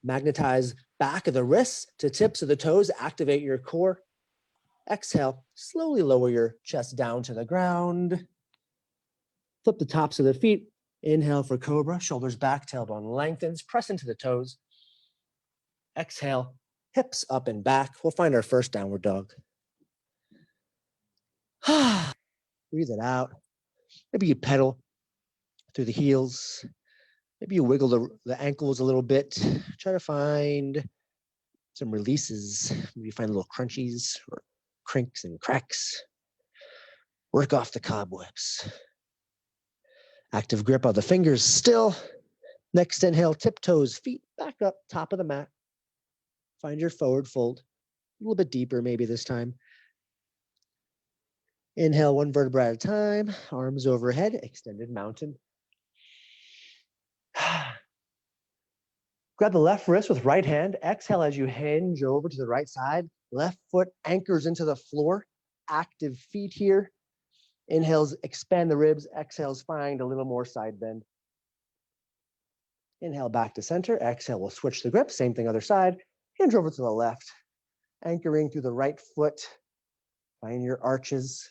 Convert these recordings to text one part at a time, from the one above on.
Magnetize back of the wrists to tips of the toes, activate your core. Exhale, slowly lower your chest down to the ground. Flip the tops of the feet. Inhale for cobra, shoulders back, tailbone lengthens, press into the toes. Exhale, hips up and back. We'll find our first downward dog. Breathe it out. Maybe you pedal through the heels. Maybe you wiggle the ankles a little bit. Try to find some releases. Maybe find little crunchies or crinks and cracks. Work off the cobwebs. Active grip of the fingers still. Next inhale, tiptoes, feet back up, top of the mat. Find your forward fold. A little bit deeper maybe this time. Inhale, one vertebra at a time. Arms overhead, extended mountain. Grab the left wrist with right hand. Exhale as you hinge over to the right side. Left foot anchors into the floor. Active feet here. Inhales, expand the ribs. Exhales, find a little more side bend. Inhale back to center. Exhale, we'll switch the grip. Same thing other side. Hinge over to the left. Anchoring through the right foot. Find your arches.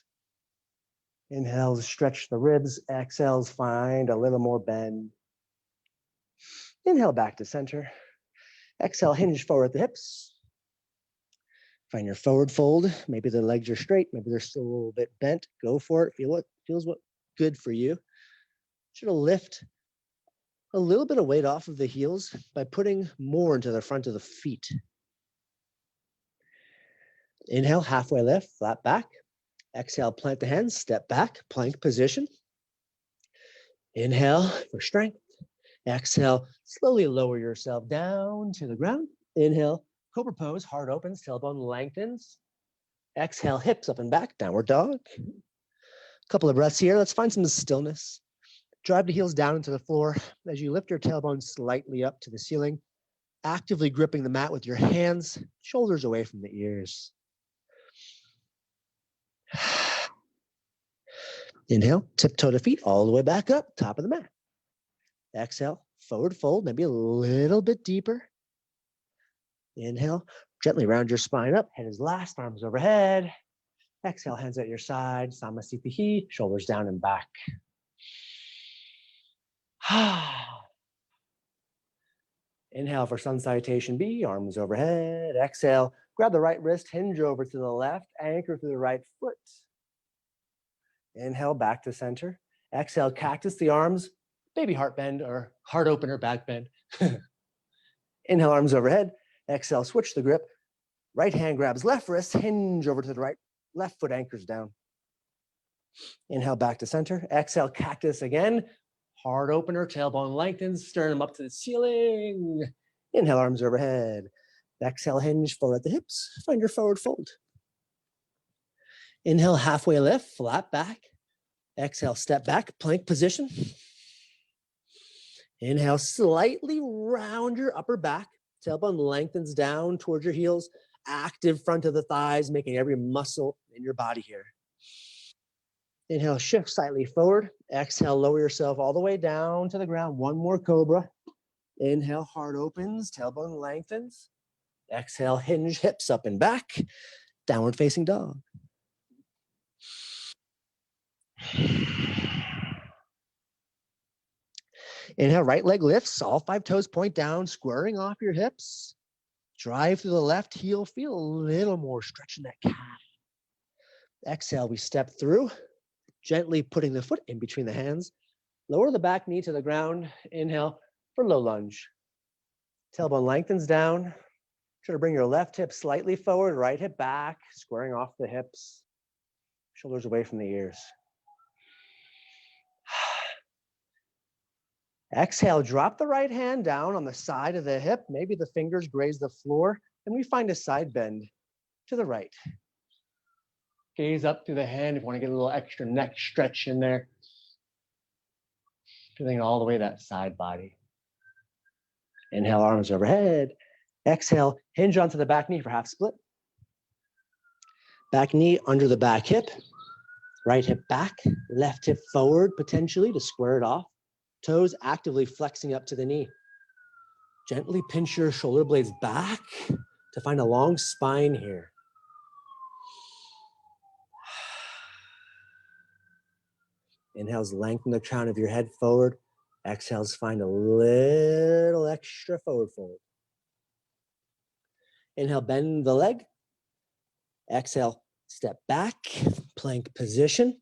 Inhales, stretch the ribs. Exhales, find a little more bend. Inhale back to center. Exhale, hinge forward at the hips. Find your forward fold. Maybe the legs are straight. Maybe they're still a little bit bent. Go for it. Feel what feels good for you. Should lift a little bit of weight off of the heels by putting more into the front of the feet. Inhale, halfway lift, flat back. Exhale, plant the hands, step back, plank position. Inhale for strength. Exhale, slowly lower yourself down to the ground. Inhale, cobra pose, heart opens, tailbone lengthens. Exhale, hips up and back, downward dog. Couple of breaths here. Let's find some stillness. Drive the heels down into the floor as you lift your tailbone slightly up to the ceiling, actively gripping the mat with your hands, shoulders away from the ears. Inhale, tiptoe the feet all the way back up, top of the mat. Exhale, forward fold, maybe a little bit deeper. Inhale, gently round your spine up, head is last, arms overhead. Exhale, hands at your side, Samasthiti, shoulders down and back. Inhale for sun salutation B, arms overhead. Exhale, grab the right wrist, hinge over to the left, anchor through the right foot. Inhale, back to center. Exhale, cactus the arms, baby heart bend or heart opener, back bend. Inhale, arms overhead. Exhale, switch the grip. Right hand grabs left wrist, hinge over to the right. Left foot anchors down. Inhale, back to center. Exhale, cactus again. Heart opener, tailbone lengthens, sternum up to the ceiling. Inhale, arms overhead. Exhale, hinge forward at the hips. Find your forward fold. Inhale, halfway lift, flat back. Exhale, step back, plank position. Inhale, slightly round your upper back. Tailbone lengthens down towards your heels. Active front of the thighs, making every muscle in your body here. Inhale, shift slightly forward. Exhale, lower yourself all the way down to the ground. One more cobra. Inhale, heart opens, tailbone lengthens. Exhale, hinge, hips up and back. Downward facing dog. Inhale, right leg lifts, all 5 toes point down, squaring off your hips. Drive through the left heel, feel a little more stretch in that calf. Exhale, we step through, gently putting the foot in between the hands. Lower the back knee to the ground. Inhale for low lunge. Tailbone lengthens down. Try to bring your left hip slightly forward, right hip back, squaring off the hips. Shoulders away from the ears. Exhale, drop the right hand down on the side of the hip. Maybe the fingers graze the floor, and we find a side bend to the right. Gaze up through the hand if you want to get a little extra neck stretch in there. Feeling all the way that side body. Inhale, arms overhead. Exhale, hinge onto the back knee for half split. Back knee under the back hip. Right hip back, left hip forward potentially to square it off. Toes actively flexing up to the knee. Gently pinch your shoulder blades back to find a long spine here. Inhales, lengthen the crown of your head forward. Exhales, find a little extra forward fold. Inhale, bend the leg. Exhale, step back, plank position.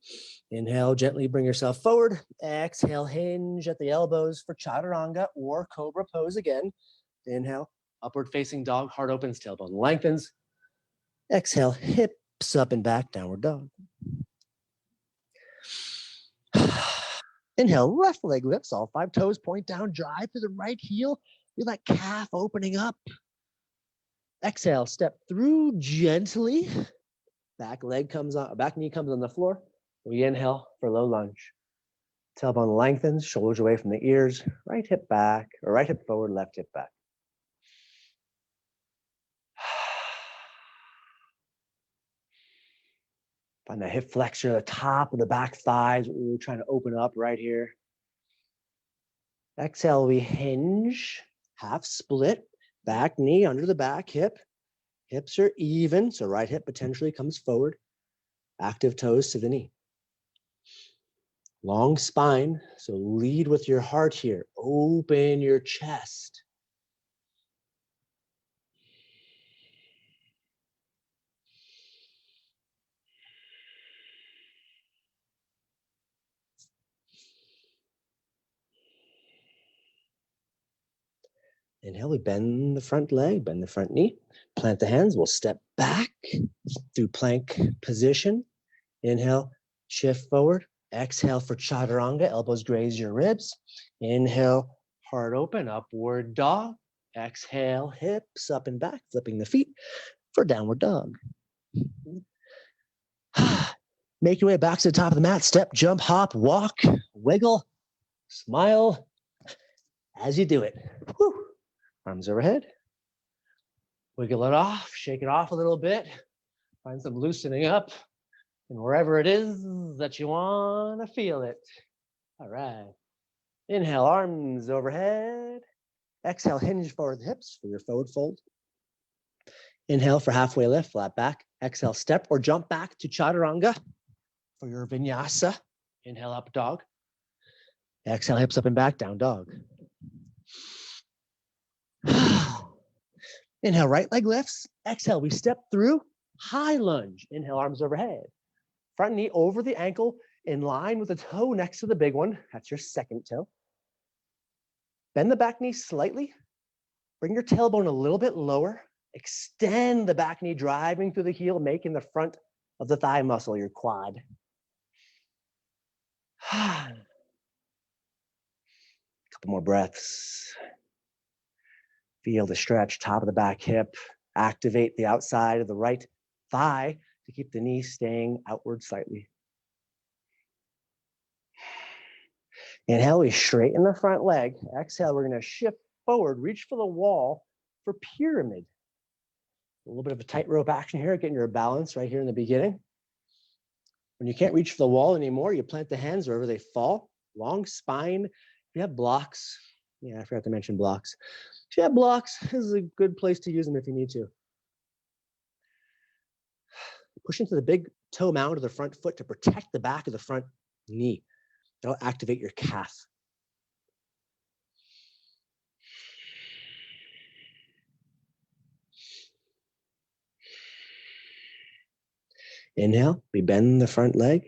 Inhale, gently bring yourself forward. Exhale, hinge at the elbows for chaturanga or cobra pose again. Inhale, upward facing dog, heart opens, tailbone lengthens. Exhale, hips up and back, downward dog. Inhale, left leg lifts, all 5 toes point down, drive to the right heel. Feel that calf opening up. Exhale, step through gently. Back knee comes on the floor. We inhale for low lunge. Tailbone lengthens, shoulders away from the ears, right hip back, or right hip forward, left hip back. Find the hip flexor, the top of the back thighs. We're trying to open up right here. Exhale, we hinge, half split, back knee under the back hip. Hips are even, so right hip potentially comes forward. Active toes to the knee. Long spine, so lead with your heart here. Open your chest. Inhale, we bend the front leg, bend the front knee. Plant the hands, we'll step back through plank position. Inhale, shift forward. Exhale for chaturanga, elbows graze your ribs. Inhale, heart open, upward dog. Exhale, hips up and back, flipping the feet for downward dog. Make your way back to the top of the mat. Step, jump, hop, walk, wiggle, smile as you do it. Whew. Arms overhead. Wiggle it off, shake it off a little bit. Find some loosening up. And wherever it is that you want to feel it. All right. Inhale, arms overhead. Exhale, hinge forward the hips for your forward fold. Inhale for halfway lift, flat back. Exhale, step or jump back to chaturanga for your vinyasa. Inhale, up dog. Exhale, hips up and back, down dog. Inhale, right leg lifts. Exhale, we step through, high lunge. Inhale, arms overhead. Front knee over the ankle, in line with the toe next to the big one. That's your second toe. Bend the back knee slightly. Bring your tailbone a little bit lower. Extend the back knee, driving through the heel, making the front of the thigh muscle, your quad. Couple more breaths. Feel the stretch, top of the back hip. Activate the outside of the right thigh to keep the knee staying outward slightly. Inhale, we straighten the front leg. Exhale, we're going to shift forward, reach for the wall for pyramid. A little bit of a tightrope action here, getting your balance right here in the beginning. When you can't reach for the wall anymore, you plant the hands wherever they fall. Long spine. If you have blocks, yeah, I forgot to mention blocks. If you have blocks, this is a good place to use them if you need to. Push into the big toe mound of the front foot to protect the back of the front knee. That'll activate your calf. Inhale, we bend the front leg.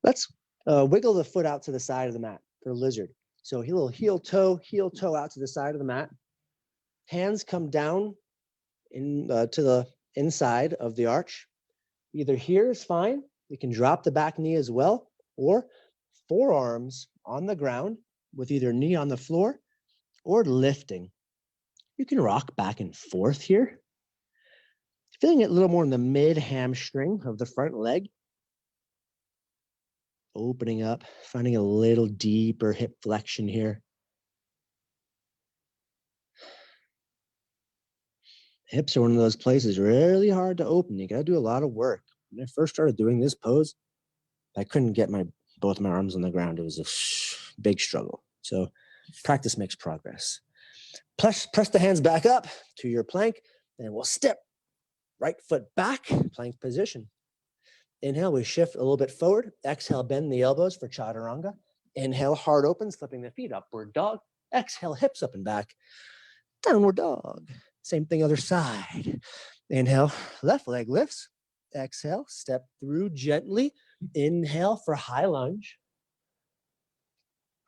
Let's wiggle the foot out to the side of the mat for lizard. So a little heel toe out to the side of the mat. Hands come down to the inside of the arch. Either here is fine. You can drop the back knee as well, or forearms on the ground with either knee on the floor or lifting. You can rock back and forth here. Feeling it a little more in the mid hamstring of the front leg. Opening up, finding a little deeper hip flexion here. Hips are one of those places really hard to open. You got to do a lot of work. When I first started doing this pose, I couldn't get both my arms on the ground. It was a big struggle. So practice makes progress. Press the hands back up to your plank, and we'll step right foot back, plank position. Inhale, we shift a little bit forward. Exhale, bend the elbows for chaturanga. Inhale, heart open, flipping the feet, upward dog. Exhale, hips up and back, downward dog. Same thing, other side. Inhale, left leg lifts. Exhale, step through gently. Inhale for high lunge.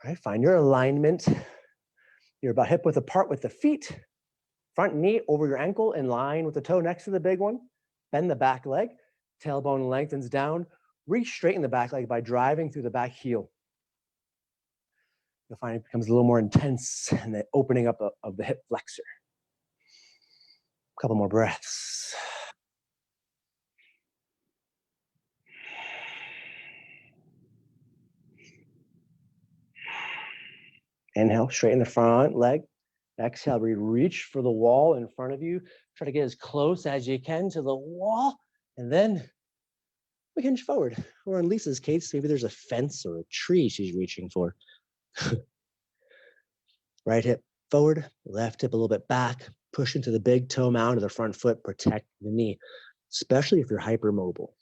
All right, find your alignment. You're about hip width apart with the feet. Front knee over your ankle in line with the toe next to the big one. Bend the back leg. Tailbone lengthens down. Reach straighten the back leg by driving through the back heel. You'll find it becomes a little more intense and the opening up of the hip flexor. A couple more breaths. Inhale, straighten the front leg. Exhale, reach for the wall in front of you. Try to get as close as you can to the wall. And then we hinge forward. Or in Lisa's case, maybe there's a fence or a tree she's reaching for. Right hip forward, left hip a little bit back. Push into the big toe mound of the front foot. Protect the knee, especially if you're hypermobile.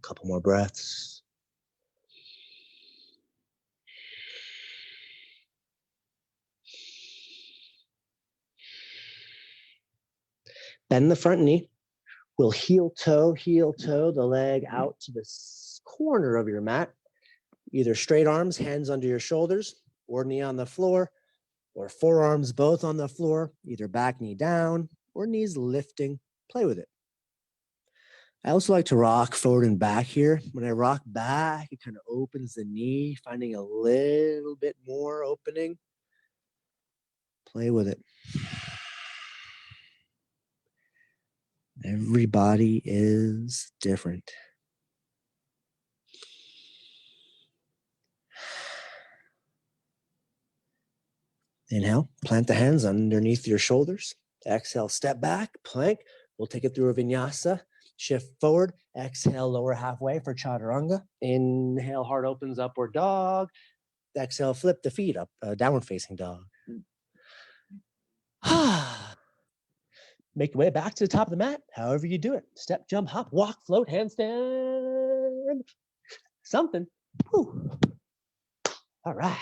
Couple more breaths. Bend the front knee. We'll heel toe the leg out to the corner of your mat. Either straight arms, hands under your shoulders, or knee on the floor, or forearms both on the floor, either back knee down or knees lifting. Play with it. I also like to rock forward and back here. When I rock back, it kind of opens the knee, finding a little bit more opening. Play with it. Everybody is different. Inhale, plant the hands underneath your shoulders. Exhale, step back, plank. We'll take it through a vinyasa. Shift forward. Exhale, lower halfway for chaturanga. Inhale, heart opens, upward dog. Exhale, flip the feet up, downward facing dog. Make your way back to the top of the mat, however you do it. Step, jump, hop, walk, float, handstand. Something. Whew. All right.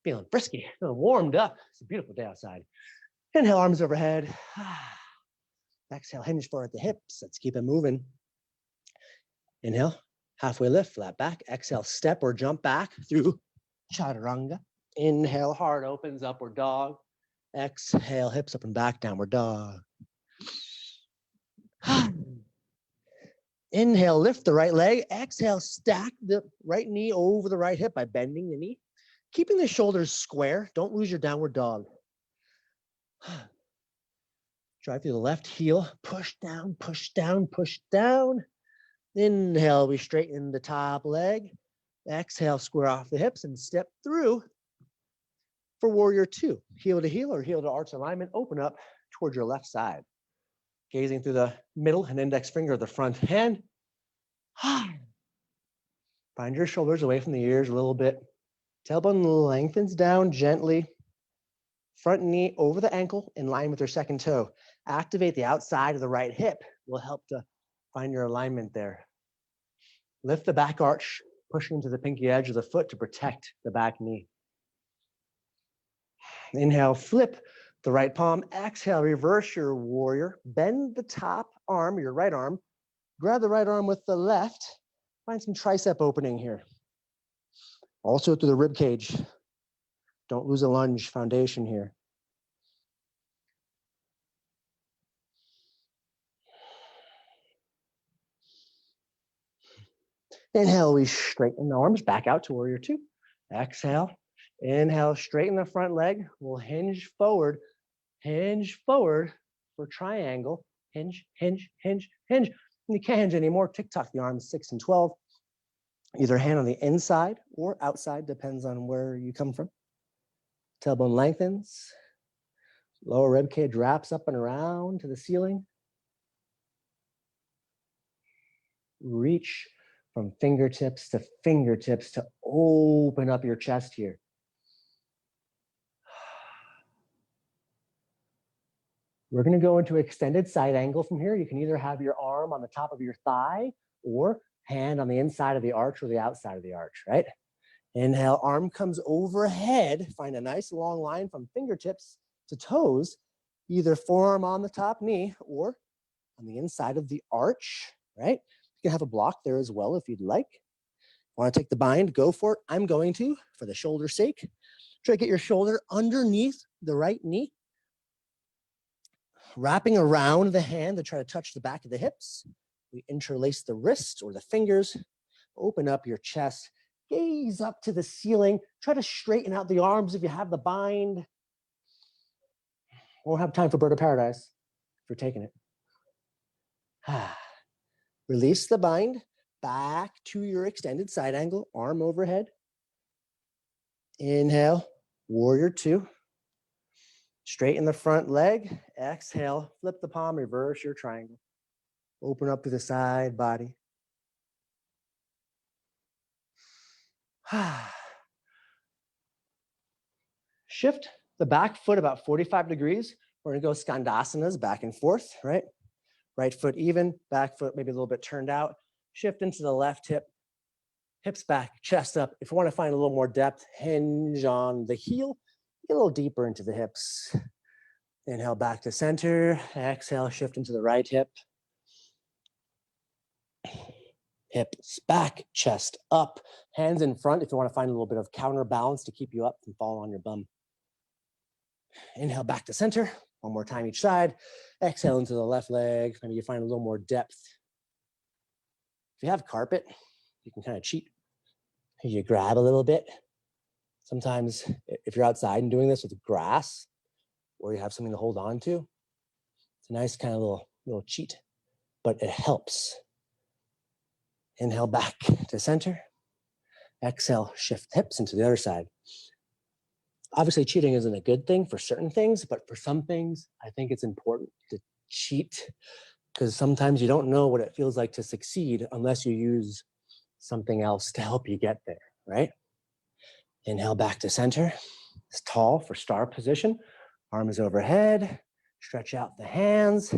Feeling frisky, feeling warmed up. It's a beautiful day outside. Inhale, arms overhead. Exhale, hinge forward at the hips. Let's keep it moving. Inhale, halfway lift, flat back. Exhale, step or jump back through chaturanga. Inhale, heart opens, upward dog. Exhale, hips up and back, downward dog. Inhale, lift the right leg. Exhale, stack the right knee over the right hip by bending the knee. Keeping the shoulders square. Don't lose your downward dog. Drive through the left heel. Push down, push down, push down. Inhale, we straighten the top leg. Exhale, square off the hips and step through for warrior two. Heel to heel or heel to arch alignment. Open up towards your left side. Gazing through the middle and index finger of the front hand. Find your shoulders away from the ears a little bit. Tailbone lengthens down gently. Front knee over the ankle in line with your second toe. Activate the outside of the right hip. Will help to find your alignment there. Lift the back arch, pushing into the pinky edge of the foot to protect the back knee. Inhale, flip the right palm. Exhale, reverse your warrior. Bend the top arm, your right arm. Grab the right arm with the left. Find some tricep opening here. Also through the rib cage. Don't lose a lunge foundation here. Inhale, we straighten the arms back out to warrior two. Exhale. Inhale, straighten the front leg. We'll hinge forward for triangle. Hinge, hinge, hinge, hinge. And you can't hinge anymore. Tick-tock the arms 6 and 12. Either hand on the inside or outside, depends on where you come from. Tailbone lengthens. Lower rib cage wraps up and around to the ceiling. Reach from fingertips to open up your chest here. We're going to go into extended side angle from here. You can either have your arm on the top of your thigh or hand on the inside of the arch or the outside of the arch, right? Inhale, arm comes overhead. Find a nice long line from fingertips to toes, either forearm on the top knee or on the inside of the arch, right? You can have a block there as well if you'd like. Want to take the bind, go for it. I'm going to, for the shoulder's sake. Try to get your shoulder underneath the right knee, wrapping around the hand to try to touch the back of the hips. We interlace the wrists or the fingers, open up your chest, gaze up to the ceiling. Try to straighten out the arms if you have the bind. Won't have time for bird of paradise if you're taking it. Release the bind, back to your extended side angle, arm overhead. Inhale, warrior two. Straighten the front leg. Exhale, flip the palm, reverse your triangle. Open up to the side body. Shift the back foot about 45 degrees. We're gonna go Skandasanas, back and forth, right? Right foot even, back foot maybe a little bit turned out. Shift into the left hip, hips back, chest up. If you wanna find a little more depth, hinge on the heel, get a little deeper into the hips. Inhale back to center, exhale, shift into the right hip. Hips back, chest up, hands in front if you want to find a little bit of counterbalance to keep you up and fall on your bum. Inhale back to center, one more time each side. Exhale into the left leg, maybe you find a little more depth. If you have carpet, you can kind of cheat. You grab a little bit. Sometimes if you're outside and doing this with grass, or you have something to hold on to, it's a nice kind of little cheat, but it helps. Inhale back to center. Exhale, shift hips into the other side. Obviously, cheating isn't a good thing for certain things, but for some things, I think it's important to cheat because sometimes you don't know what it feels like to succeed unless you use something else to help you get there, right? Inhale back to center. It's tall for star position. Arms overhead. Stretch out the hands.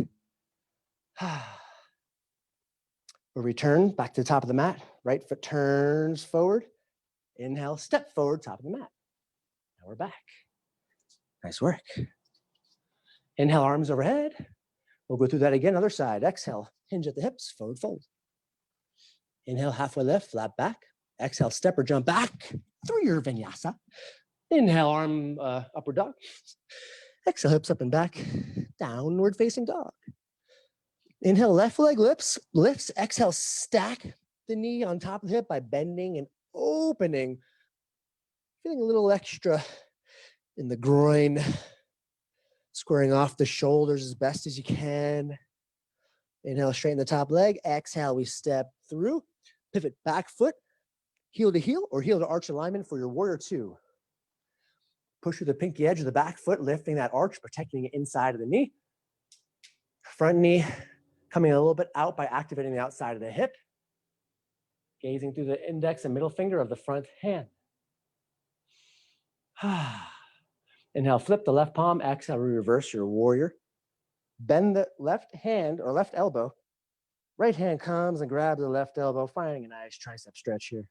We'll return back to the top of the mat. Right foot turns forward. Inhale, step forward, top of the mat. Now we're back. Nice work. Inhale, arms overhead. We'll go through that again, other side. Exhale, hinge at the hips, forward fold. Inhale, halfway lift, flat back. Exhale, step or jump back through your vinyasa. Inhale, arm upward dog. Exhale, hips up and back, downward facing dog. Inhale, left leg lifts. Exhale, stack the knee on top of the hip by bending and opening. Feeling a little extra in the groin. Squaring off the shoulders as best as you can. Inhale, straighten the top leg. Exhale, we step through. Pivot back foot, heel to heel or heel to arch alignment for your warrior two. Push through the pinky edge of the back foot, lifting that arch, protecting the inside of the knee. Front knee coming a little bit out by activating the outside of the hip. Gazing through the index and middle finger of the front hand. Inhale, flip the left palm. Exhale, reverse your warrior. Bend the left hand or left elbow. Right hand comes and grabs the left elbow, finding a nice tricep stretch here.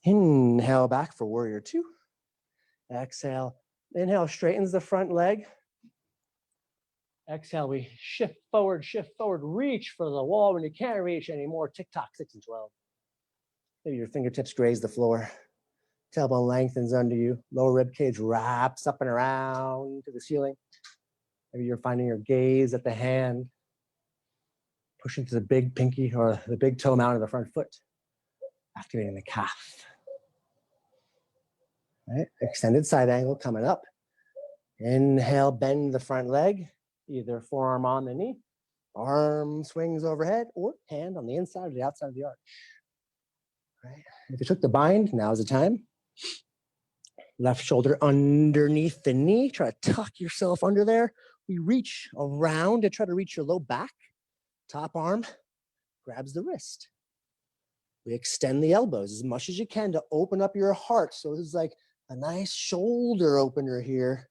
Inhale back for warrior two. Exhale. Inhale, straightens the front leg. Exhale, we shift forward, reach for the wall when you can't reach anymore. Tick-tock, 6 and 12. Maybe your fingertips graze the floor. Tailbone lengthens under you. Lower rib cage wraps up and around to the ceiling. Maybe you're finding your gaze at the hand. Pushing to the big pinky or the big toe mound of the front foot. Activating the calf. Right? Extended side angle coming up. Inhale, bend the front leg. Either forearm on the knee, arm swings overhead, or hand on the inside or the outside of the arch. Right? If you took the bind, now's the time. Left shoulder underneath the knee. Try to tuck yourself under there. We reach around to try to reach your low back. Top arm grabs the wrist. We extend the elbows as much as you can to open up your heart. So this is like a nice shoulder opener here.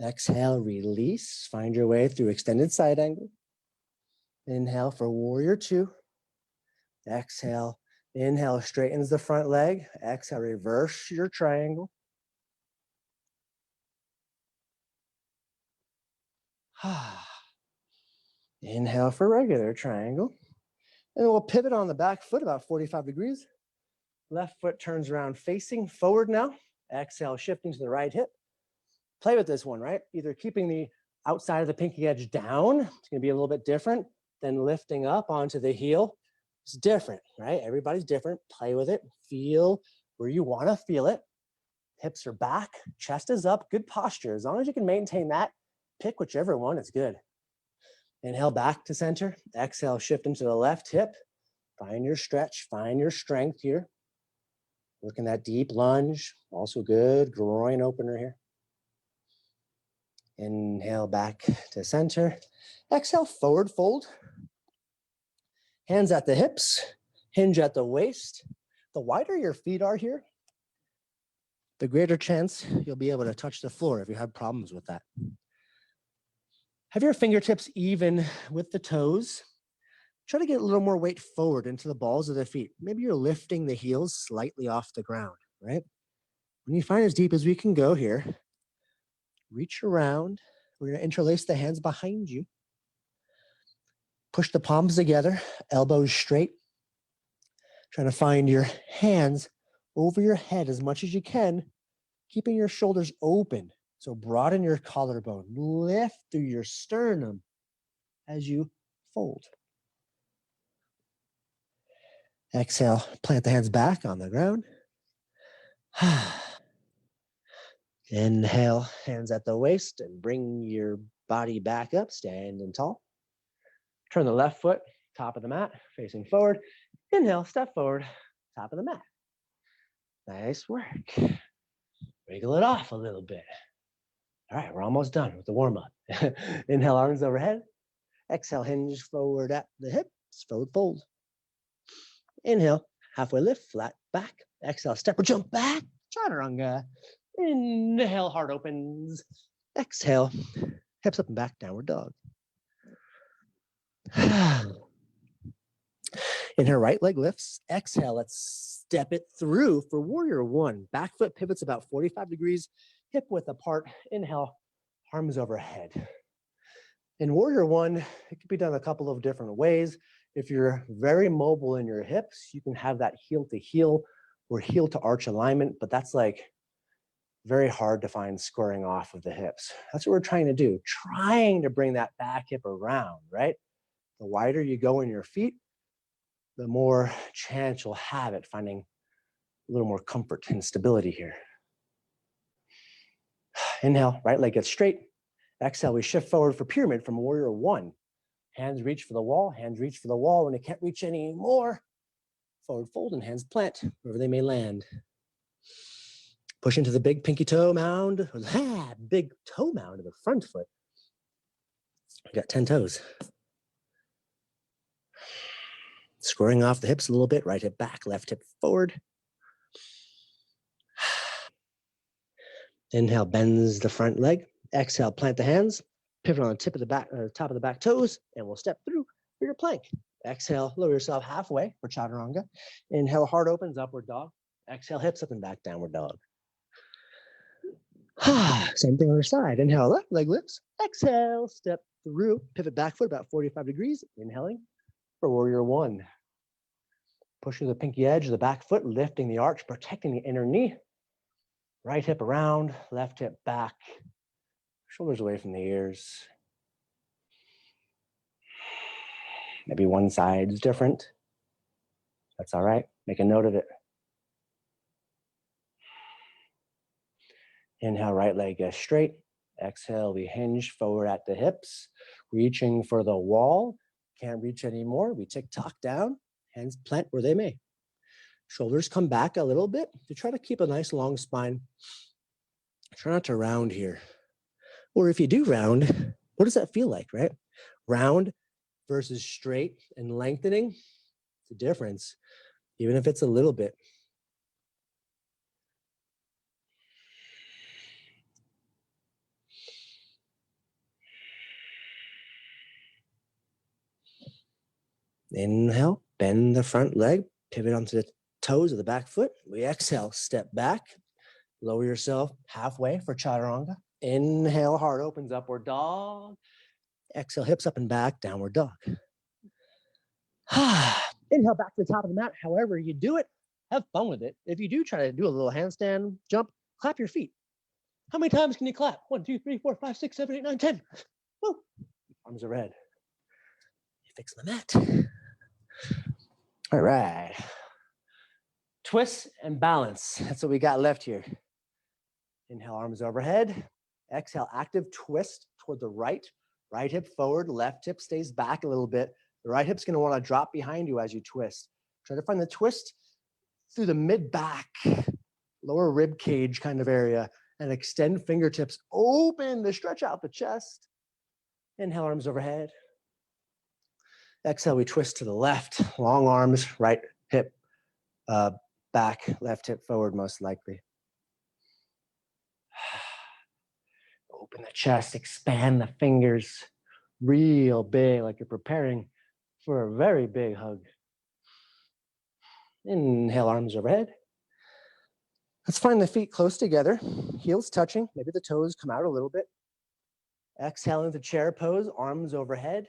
Exhale, release. Find your way through extended side angle. Inhale for warrior two. Exhale. Inhale, straightens the front leg. Exhale, reverse your triangle. Inhale for regular triangle. And we'll pivot on the back foot about 45 degrees. Left foot turns around facing forward now. Exhale, shifting to the right hip. Play with this one, right? Either keeping the outside of the pinky edge down. It's going to be a little bit different than lifting up onto the heel. It's different, right? Everybody's different. Play with it. Feel where you want to feel it. Hips are back. Chest is up. Good posture. As long as you can maintain that, pick whichever one is good. Inhale back to center. Exhale, shift into the left hip. Find your stretch. Find your strength here. Working that deep lunge. Also good groin opener here. Inhale back to center. Exhale, forward fold. Hands at the hips. Hinge at the waist. The wider your feet are here, the greater chance you'll be able to touch the floor if you have problems with that. Have your fingertips even with the toes. Try to get a little more weight forward into the balls of the feet. Maybe you're lifting the heels slightly off the ground, right? When you find as deep as we can go here, reach around. We're going to interlace the hands behind you. Push the palms together, elbows straight. Trying to find your hands over your head as much as you can, keeping your shoulders open. So broaden your collarbone, lift through your sternum as you fold. Exhale, plant the hands back on the ground. Inhale, hands at the waist and bring your body back up, standing tall. Turn the left foot, top of the mat, facing forward. Inhale, step forward, top of the mat. Nice work. Wiggle it off a little bit. All right, we're almost done with the warm-up. Inhale, arms overhead. Exhale, hinge forward at the hips, forward fold. Inhale, halfway lift, flat back. Exhale, step or jump back, chaturanga. Inhale, heart opens. Exhale, hips up and back, downward dog. Inhale, right leg lifts. Exhale, let's step it through for warrior one. Back foot pivots about 45 degrees, hip width apart. Inhale, arms overhead. In warrior one, it can be done a couple of different ways. If you're very mobile in your hips, you can have that heel to heel or heel to arch alignment, but that's like very hard to find squaring off of the hips. That's what we're trying to do, trying to bring that back hip around, right? The wider you go in your feet, the more chance you'll have at finding a little more comfort and stability here. Inhale, right leg gets straight. Exhale, we shift forward for pyramid from warrior one. Hands reach for the wall, hands reach for the wall. When they can't reach anymore, forward fold and hands plant wherever they may land. Push into the big pinky toe mound. Big toe mound of the front foot. We got 10 toes. Squaring off the hips a little bit, right hip back, left hip forward. Inhale, bends the front leg. Exhale, plant the hands. Pivot on the tip of the back, top of the back toes, and we'll step through for your plank. Exhale, lower yourself halfway for chaturanga. Inhale, heart opens, upward dog. Exhale, hips up and back, downward dog. Same thing on the side. Inhale, left leg lifts. Exhale, step through. Pivot back foot about 45 degrees. Inhaling for warrior one. Pushing the pinky edge of the back foot, lifting the arch, protecting the inner knee. Right hip around, left hip back. Shoulders away from the ears. Maybe one side's different. That's all right. Make a note of it. Inhale, right leg gets straight. Exhale, we hinge forward at the hips, reaching for the wall. Can't reach anymore. We tick-tock down, hands plant where they may. Shoulders come back a little bit to try to keep a nice long spine. Try not to round here. Or if you do round, what does that feel like, right? Round versus straight and lengthening, it's a difference, even if it's a little bit. Inhale, bend the front leg, pivot onto the toes of the back foot. We exhale, step back, lower yourself halfway for chaturanga. Inhale, heart opens, upward dog. Exhale, hips up and back, downward dog. Inhale, back to the top of the mat. However you do it, have fun with it. If you do try to do a little handstand, jump, clap your feet. How many times can you clap? 1, 2, 3, 4, 5, 6, 7, 8, 9, 10. Woo. Arms overhead. You fix the mat. All right. Twist and balance. That's what we got left here. Inhale, arms overhead. Exhale, active twist toward the right. Right hip forward, left hip stays back a little bit. The right hip's gonna wanna drop behind you as you twist. Try to find the twist through the mid-back, lower rib cage kind of area, and extend fingertips open to stretch out the chest. Inhale, arms overhead. Exhale, we twist to the left, long arms, right hip back, left hip forward most likely. Open the chest, expand the fingers, real big, like you're preparing for a very big hug. Inhale, arms overhead. Let's find the feet close together, heels touching, maybe the toes come out a little bit. Exhale into chair pose, arms overhead,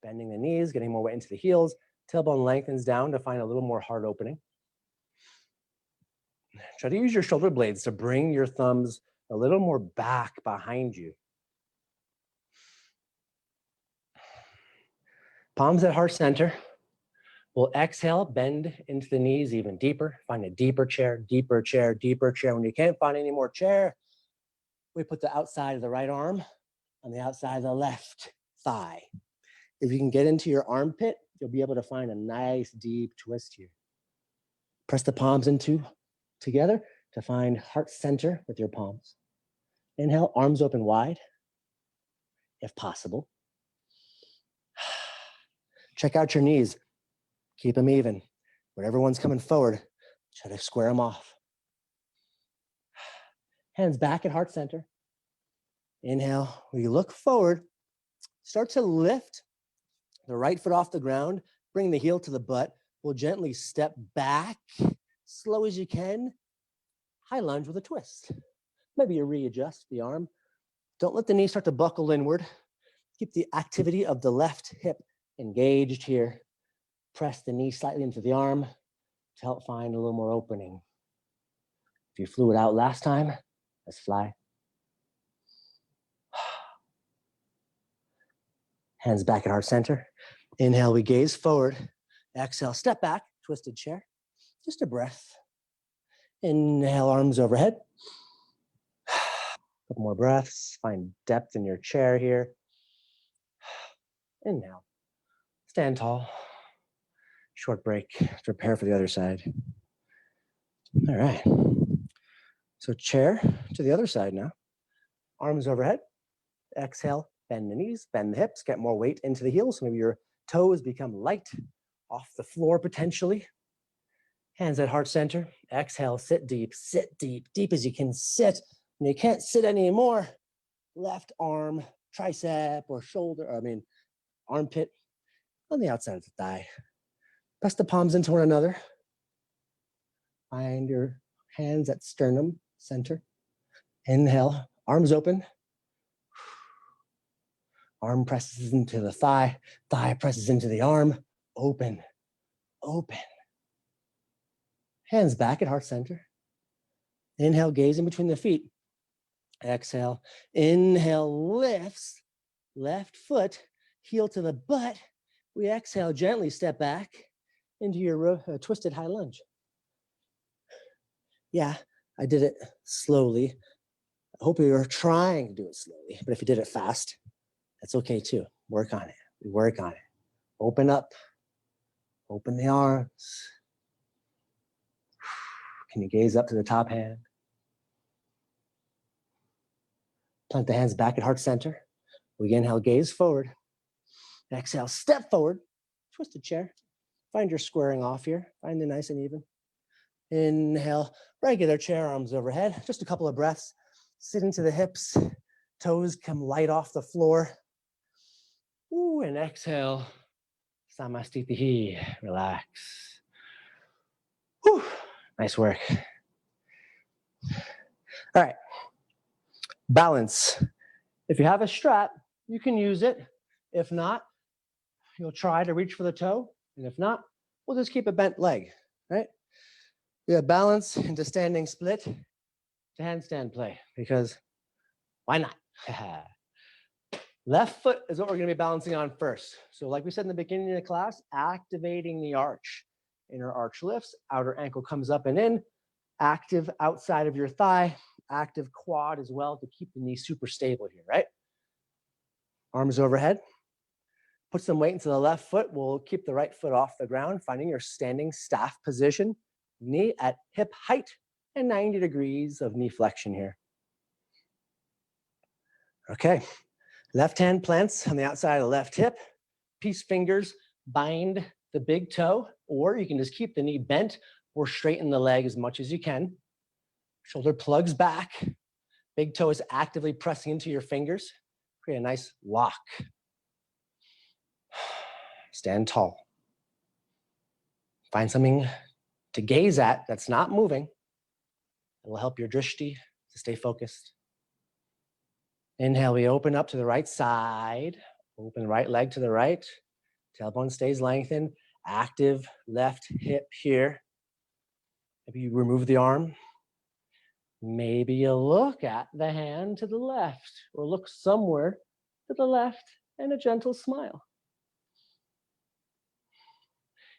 bending the knees, getting more weight into the heels, tailbone lengthens down to find a little more heart opening. Try to use your shoulder blades to bring your thumbs a little more back behind you. Palms at heart center. We'll exhale, bend into the knees even deeper. Find a deeper chair, deeper chair, deeper chair. When you can't find any more chair, we put the outside of the right arm on the outside of the left thigh. If you can get into your armpit, you'll be able to find a nice deep twist here. Press the palms together to find heart center with your palms. Inhale, arms open wide, if possible. Check out your knees. Keep them even. Whatever one's coming forward, try to square them off. Hands back at heart center. Inhale, we look forward. Start to lift the right foot off the ground. Bring the heel to the butt. We'll gently step back, slow as you can. High lunge with a twist. Maybe you readjust the arm. Don't let the knee start to buckle inward. Keep the activity of the left hip engaged here. Press the knee slightly into the arm to help find a little more opening. If you flew it out last time, let's fly. Hands back at heart center. Inhale, we gaze forward. Exhale, step back, twisted chair. Just a breath. Inhale, arms overhead. Couple more breaths. Find depth in your chair here. Inhale. Stand tall. Short break. Prepare for the other side. All right. So chair to the other side now. Arms overhead. Exhale, bend the knees, bend the hips, get more weight into the heels. Maybe your toes become light off the floor potentially. Hands at heart center. Exhale, sit deep, deep as you can sit. When you can't sit anymore, left arm, tricep or shoulder, armpit on the outside of the thigh. Press the palms into one another. Find your hands at sternum center. Inhale, arms open. Arm presses into the thigh. Thigh presses into the arm. Open, open. Hands back at heart center. Inhale, gaze in between the feet. Exhale. Inhale, lifts. Left foot, heel to the butt. We exhale, gently step back into your twisted high lunge. Yeah, I did it slowly. I hope you were trying to do it slowly, but if you did it fast, that's okay too. Work on it. We work on it. Open up. Open the arms. Can you gaze up to the top hand? Plant the hands back at heart center. We inhale, gaze forward. Exhale, step forward. Twist a chair. Find your squaring off here. Find it nice and even. Inhale, regular chair, arms overhead. Just a couple of breaths. Sit into the hips. Toes come light off the floor. Ooh, and exhale. Samastitihi. Relax. Whew. Nice work. All right. Balance. If you have a strap, you can use it. If not, you'll try to reach for the toe. And if not, we'll just keep a bent leg, right? We have balance into standing split to handstand play, because why not? Left foot is what we're going to be balancing on first. So like we said in the beginning of the class, activating the arch. Inner arch lifts, outer ankle comes up and in, active outside of your thigh, active quad as well to keep the knee super stable here, right? Arms overhead. Put some weight into the left foot. We'll keep the right foot off the ground, finding your standing staff position. Knee at hip height and 90 degrees of knee flexion here. Okay, left hand plants on the outside of the left hip. Peace fingers bind the big toe, or you can just keep the knee bent or straighten the leg as much as you can. Shoulder plugs back. Big toe is actively pressing into your fingers. Create a nice lock. Stand tall. Find something to gaze at that's not moving. It will help your drishti to stay focused. Inhale, we open up to the right side. Open right leg to the right. Tailbone stays lengthened. Active left hip here. Maybe you remove the arm. Maybe you look at the hand to the left, or look somewhere to the left and a gentle smile.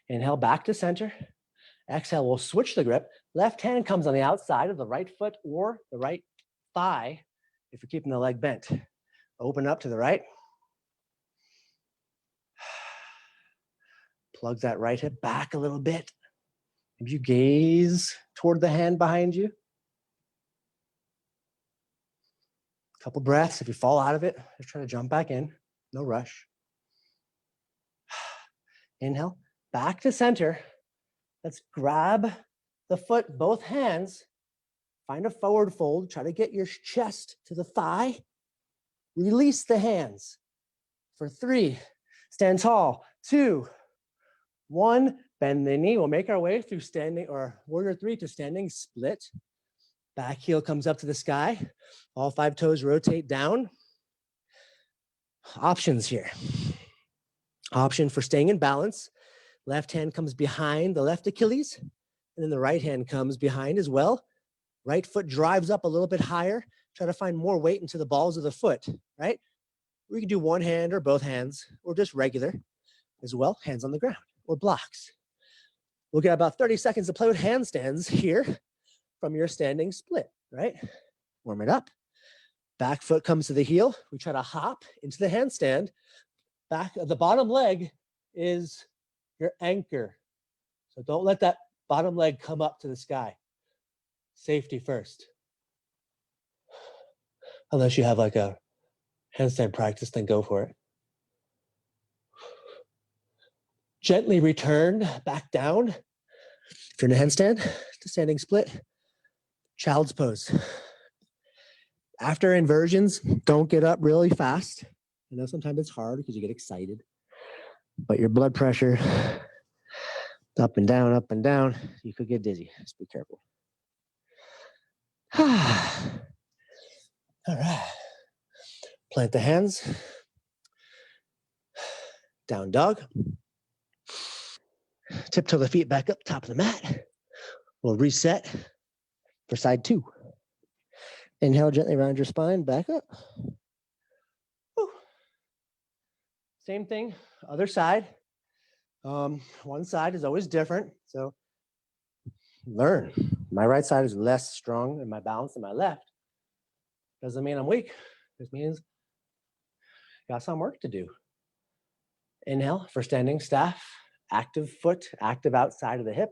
Inhale back to center. Exhale, we'll switch the grip. Left hand comes on the outside of the right foot or the right thigh if you're keeping the leg bent. Open up to the right. Plug that right hip back a little bit. Maybe you gaze toward the hand behind you. Couple breaths. If you fall out of it, just try to jump back in. No rush. Inhale, back to center. Let's grab the foot, both hands. Find a forward fold. Try to get your chest to the thigh. Release the hands. For 3, stand tall. 2, 1, bend the knee. We'll make our way through standing, or warrior 3 to standing split. Back heel comes up to the sky. All 5 toes rotate down. Options here. Option for staying in balance. Left hand comes behind the left Achilles, and then the right hand comes behind as well. Right foot drives up a little bit higher. Try to find more weight into the balls of the foot, right? We can do one hand or both hands, or just regular as well, hands on the ground, or blocks. We'll get about 30 seconds to play with handstands here from your standing split, right? Warm it up. Back foot comes to the heel. We try to hop into the handstand. Back of the bottom leg is your anchor. So don't let that bottom leg come up to the sky. Safety first. Unless you have like a handstand practice, then go for it. Gently return back down. If you're in a handstand, to standing split. Child's pose. After inversions, don't get up really fast. I know sometimes it's hard because you get excited, but your blood pressure, up and down, you could get dizzy. Just be careful. All right. Plant the hands. Down dog. Tiptoe the feet back up, top of the mat. We'll reset for side 2. Inhale gently around your spine, back up. Whew. Same thing, other side. One side is always different, so learn. My right side is less strong in my balance than my left. Doesn't mean I'm weak. This means got some work to do. Inhale for standing staff, active foot, active outside of the hip.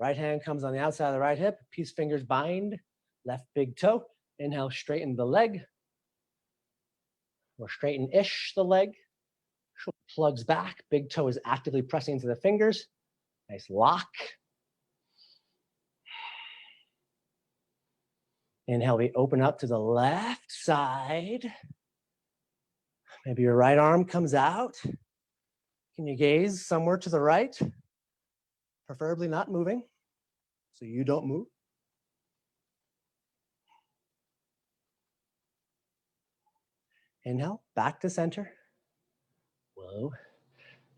Right hand comes on the outside of the right hip, peace fingers bind, left big toe. Inhale, straighten the leg, or straighten-ish the leg. Shoulder plugs back, big toe is actively pressing into the fingers. Nice lock. Inhale, we open up to the left side. Maybe your right arm comes out. Can you gaze somewhere to the right? Preferably not moving, so you don't move. Inhale, back to center. Whoa.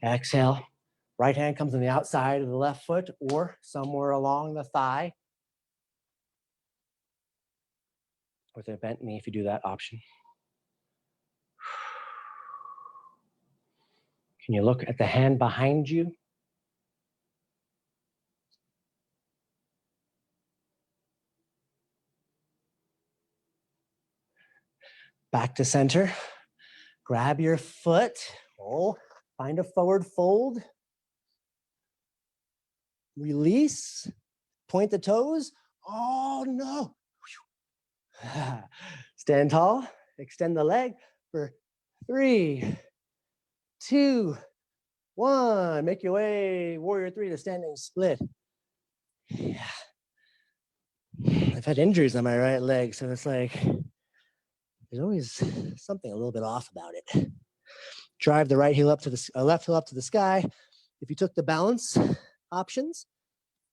Exhale, right hand comes on the outside of the left foot or somewhere along the thigh. With a bent knee if you do that option. Can you look at the hand behind you? Back to center. Grab your foot. Oh, find a forward fold. Release. Point the toes. Oh, no. Stand tall. Extend the leg for 3, 2, 1. Make your way, warrior 3 to standing split. Yeah. I've had injuries on my right leg, so it's like, there's always something a little bit off about it. Drive the right heel up to the left heel up to the sky. If you took the balance options,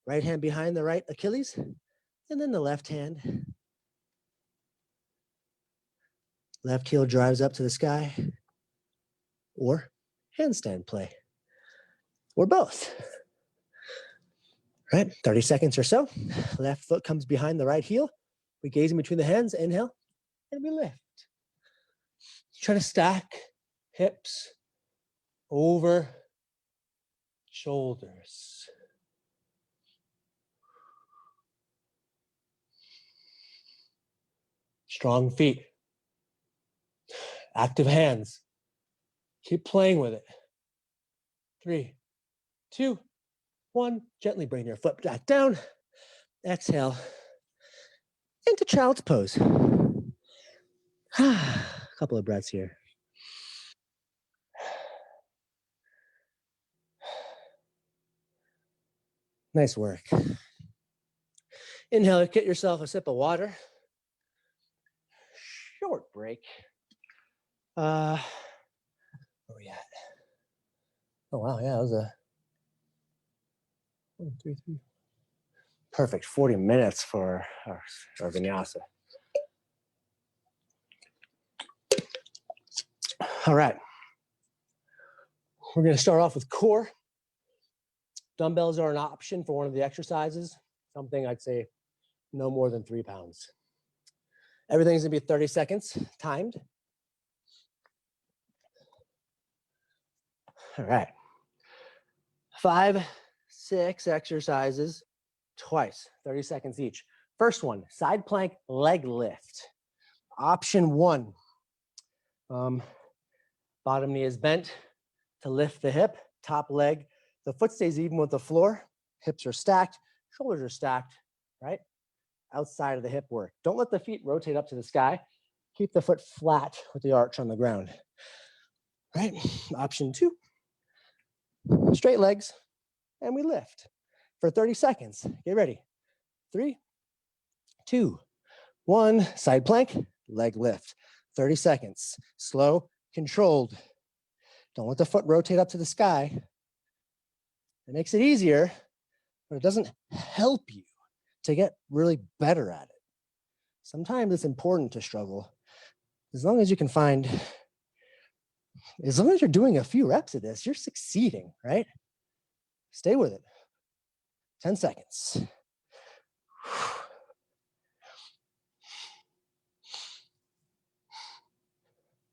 right hand behind the right Achilles, and then the left hand. Left heel drives up to the sky, or handstand play, or both. Right, 30 seconds or so. Left foot comes behind the right heel. We gaze in between the hands, inhale, and we lift. Try to stack hips over shoulders. Strong feet. Active hands. Keep playing with it. 3, 2, 1. Gently bring your foot back down. Exhale into child's pose. A couple of breaths here. Nice work. Inhale, get yourself a sip of water. Short break. Where are we at? Oh, wow, yeah, that was a 1, 2, 3. Perfect, 40 minutes for our vinyasa. All right. We're going to start off with core. Dumbbells are an option for one of the exercises. Something I'd say no more than 3 pounds. Everything's going to be 30 seconds, timed. All right. 5, 6 exercises, twice, 30 seconds each. First one, side plank leg lift. Option 1. Bottom knee is bent to lift the hip, top leg. The foot stays even with the floor. Hips are stacked, shoulders are stacked, right? Outside of the hip work. Don't let the feet rotate up to the sky. Keep the foot flat with the arch on the ground. Right? Option 2. Straight legs, and we lift for 30 seconds. Get ready. 3, 2, 1. Side plank, leg lift. 30 seconds. Slow, controlled. Don't let the foot rotate up to the sky. It makes it easier, but it doesn't help you to get really better at it. Sometimes it's important to struggle. As long as you can find, as long as you're doing a few reps of this, you're succeeding, right? Stay with it. 10 seconds.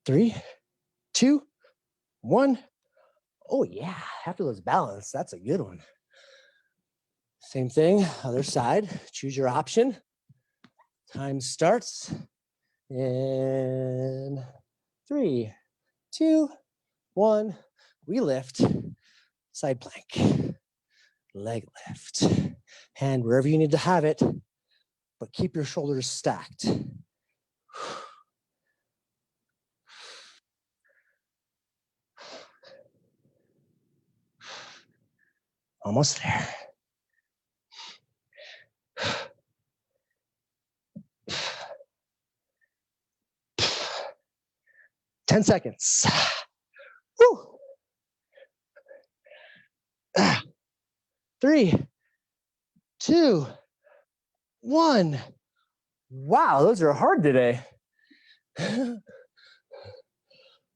3, 2, 1. Oh yeah, after those balance, that's a good one. Same thing, other side, choose your option. Time starts in 3, 2, 1. we lift, side plank, leg lift, hand wherever you need to have it, but keep your shoulders stacked. Almost there. 10 seconds. Woo. 3, 2, 1. Wow, those are hard today. All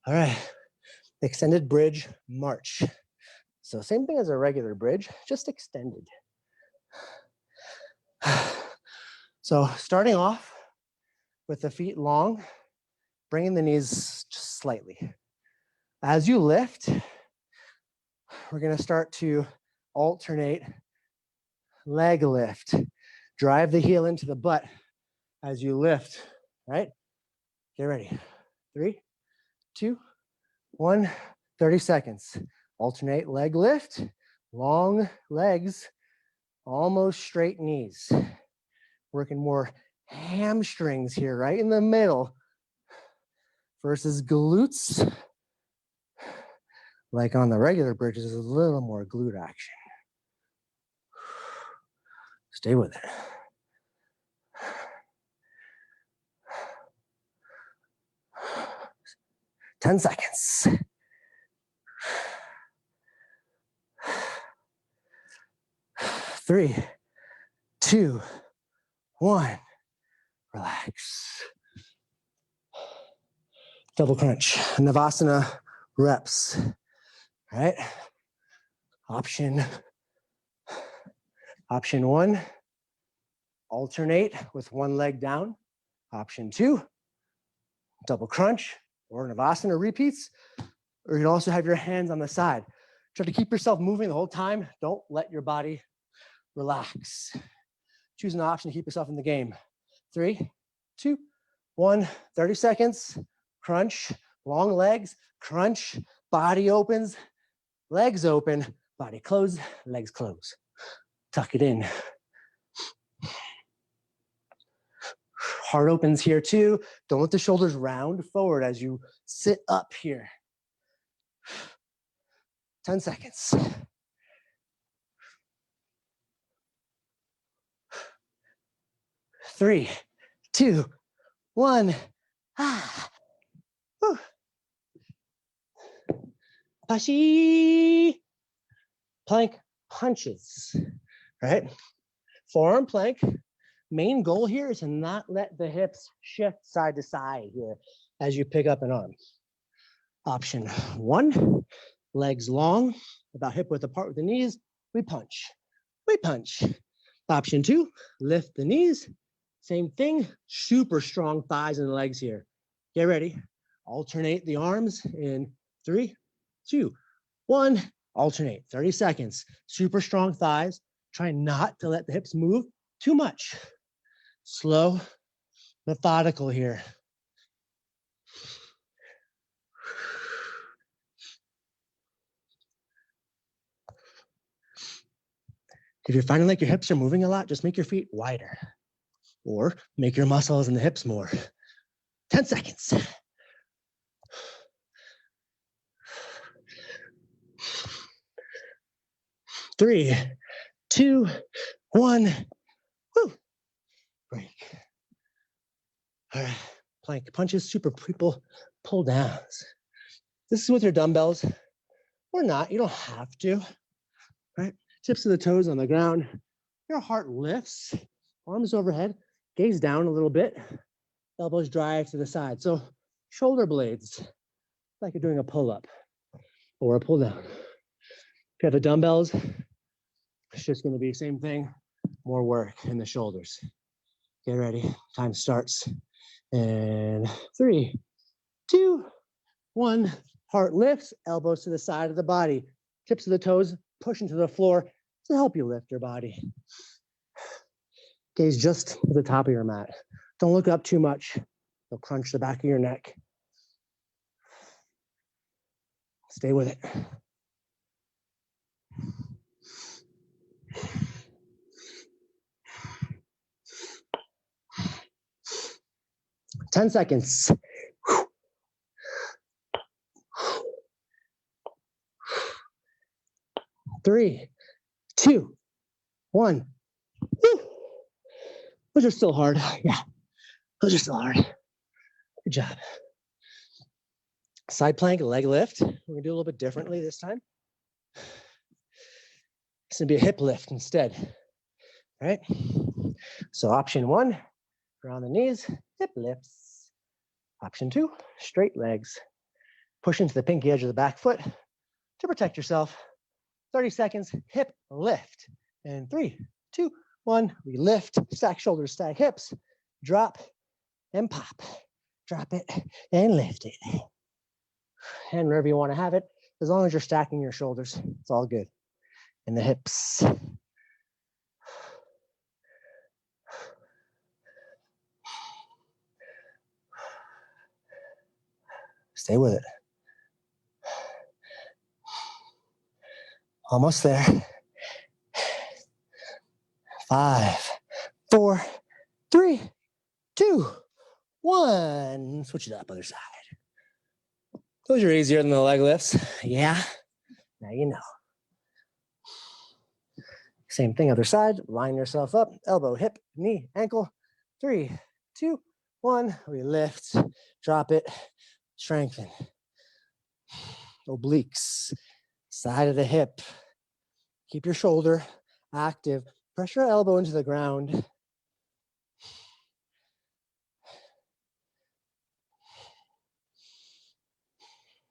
right, extended bridge march. So same thing as a regular bridge, just extended. So starting off with the feet long, bringing the knees just slightly. As you lift, we're gonna start to alternate leg lift. Drive the heel into the butt as you lift, right? Get ready. 3, 2, 1, 30 seconds. Alternate leg lift, long legs, almost straight knees. Working more hamstrings here, right in the middle, versus glutes. Like on the regular bridges, a little more glute action. Stay with it. Ten seconds. 3, 2, 1. Relax. Double crunch, Navasana reps. All right. Option 1, alternate with one leg down. Option 2, double crunch or Navasana repeats. Or you can also have your hands on the side. Try to keep yourself moving the whole time. Don't let your body relax. Choose an option to keep yourself in the game. 3, 2, 1, 30 seconds. Crunch, long legs, crunch, body opens, legs open, body close, legs close. Tuck it in. Heart opens here too. Don't let the shoulders round forward as you sit up here. 10 seconds. 3, 2, 1. Pashi. Plank punches, right? Forearm plank. Main goal here is to not let the hips shift side to side here as you pick up an arm. Option 1, legs long, about hip width apart with the knees. We punch. We punch. Option 2, lift the knees. Same thing, super strong thighs and legs here. Get ready. Alternate the arms in 3, 2, 1. Alternate, 30 seconds. Super strong thighs. Try not to let the hips move too much. Slow, methodical here. If you're finding like your hips are moving a lot, just make your feet wider or make your muscles in the hips more. 10 seconds. 3, 2, 1. Woo. Break. All right. Plank punches, super people pull downs. This is with your dumbbells or not. You don't have to. Right? Tips of the toes on the ground. Your heart lifts, arms overhead, gaze down a little bit, elbows drive to the side. So shoulder blades, like you're doing a pull-up or a pull-down. If you have the dumbbells, it's just going to be the same thing, more work in the shoulders. Get ready. Time starts. And 3, 2, 1. Heart lifts, elbows to the side of the body. Tips of the toes push into the floor to help you lift your body. Gaze just at the top of your mat. Don't look up too much. You'll crunch the back of your neck. Stay with it. Ten seconds. 3, 2, 1. Woo. Those are still hard. Yeah, those are still hard. Good job. Side plank, leg lift. We're gonna do a little bit differently this time. It's gonna be a hip lift instead. All right. So option 1, around the knees, hip lifts. Option 2, straight legs. Push into the pinky edge of the back foot to protect yourself. 30 seconds, hip lift. And 3, 2, 1, we lift, stack shoulders, stack hips, drop and pop. Drop it and lift it. And wherever you want to have it, as long as you're stacking your shoulders, it's all good. And the hips. Stay with it. Almost there. 5, 4, 3, 2, 1. Switch it up, other side. Those are easier than the leg lifts. Yeah, now you know. Same thing, other side. Line yourself up. Elbow, hip, knee, ankle. 3, 2, 1. We lift, drop it, strengthen. Obliques, side of the hip. Keep your shoulder active. Press your elbow into the ground.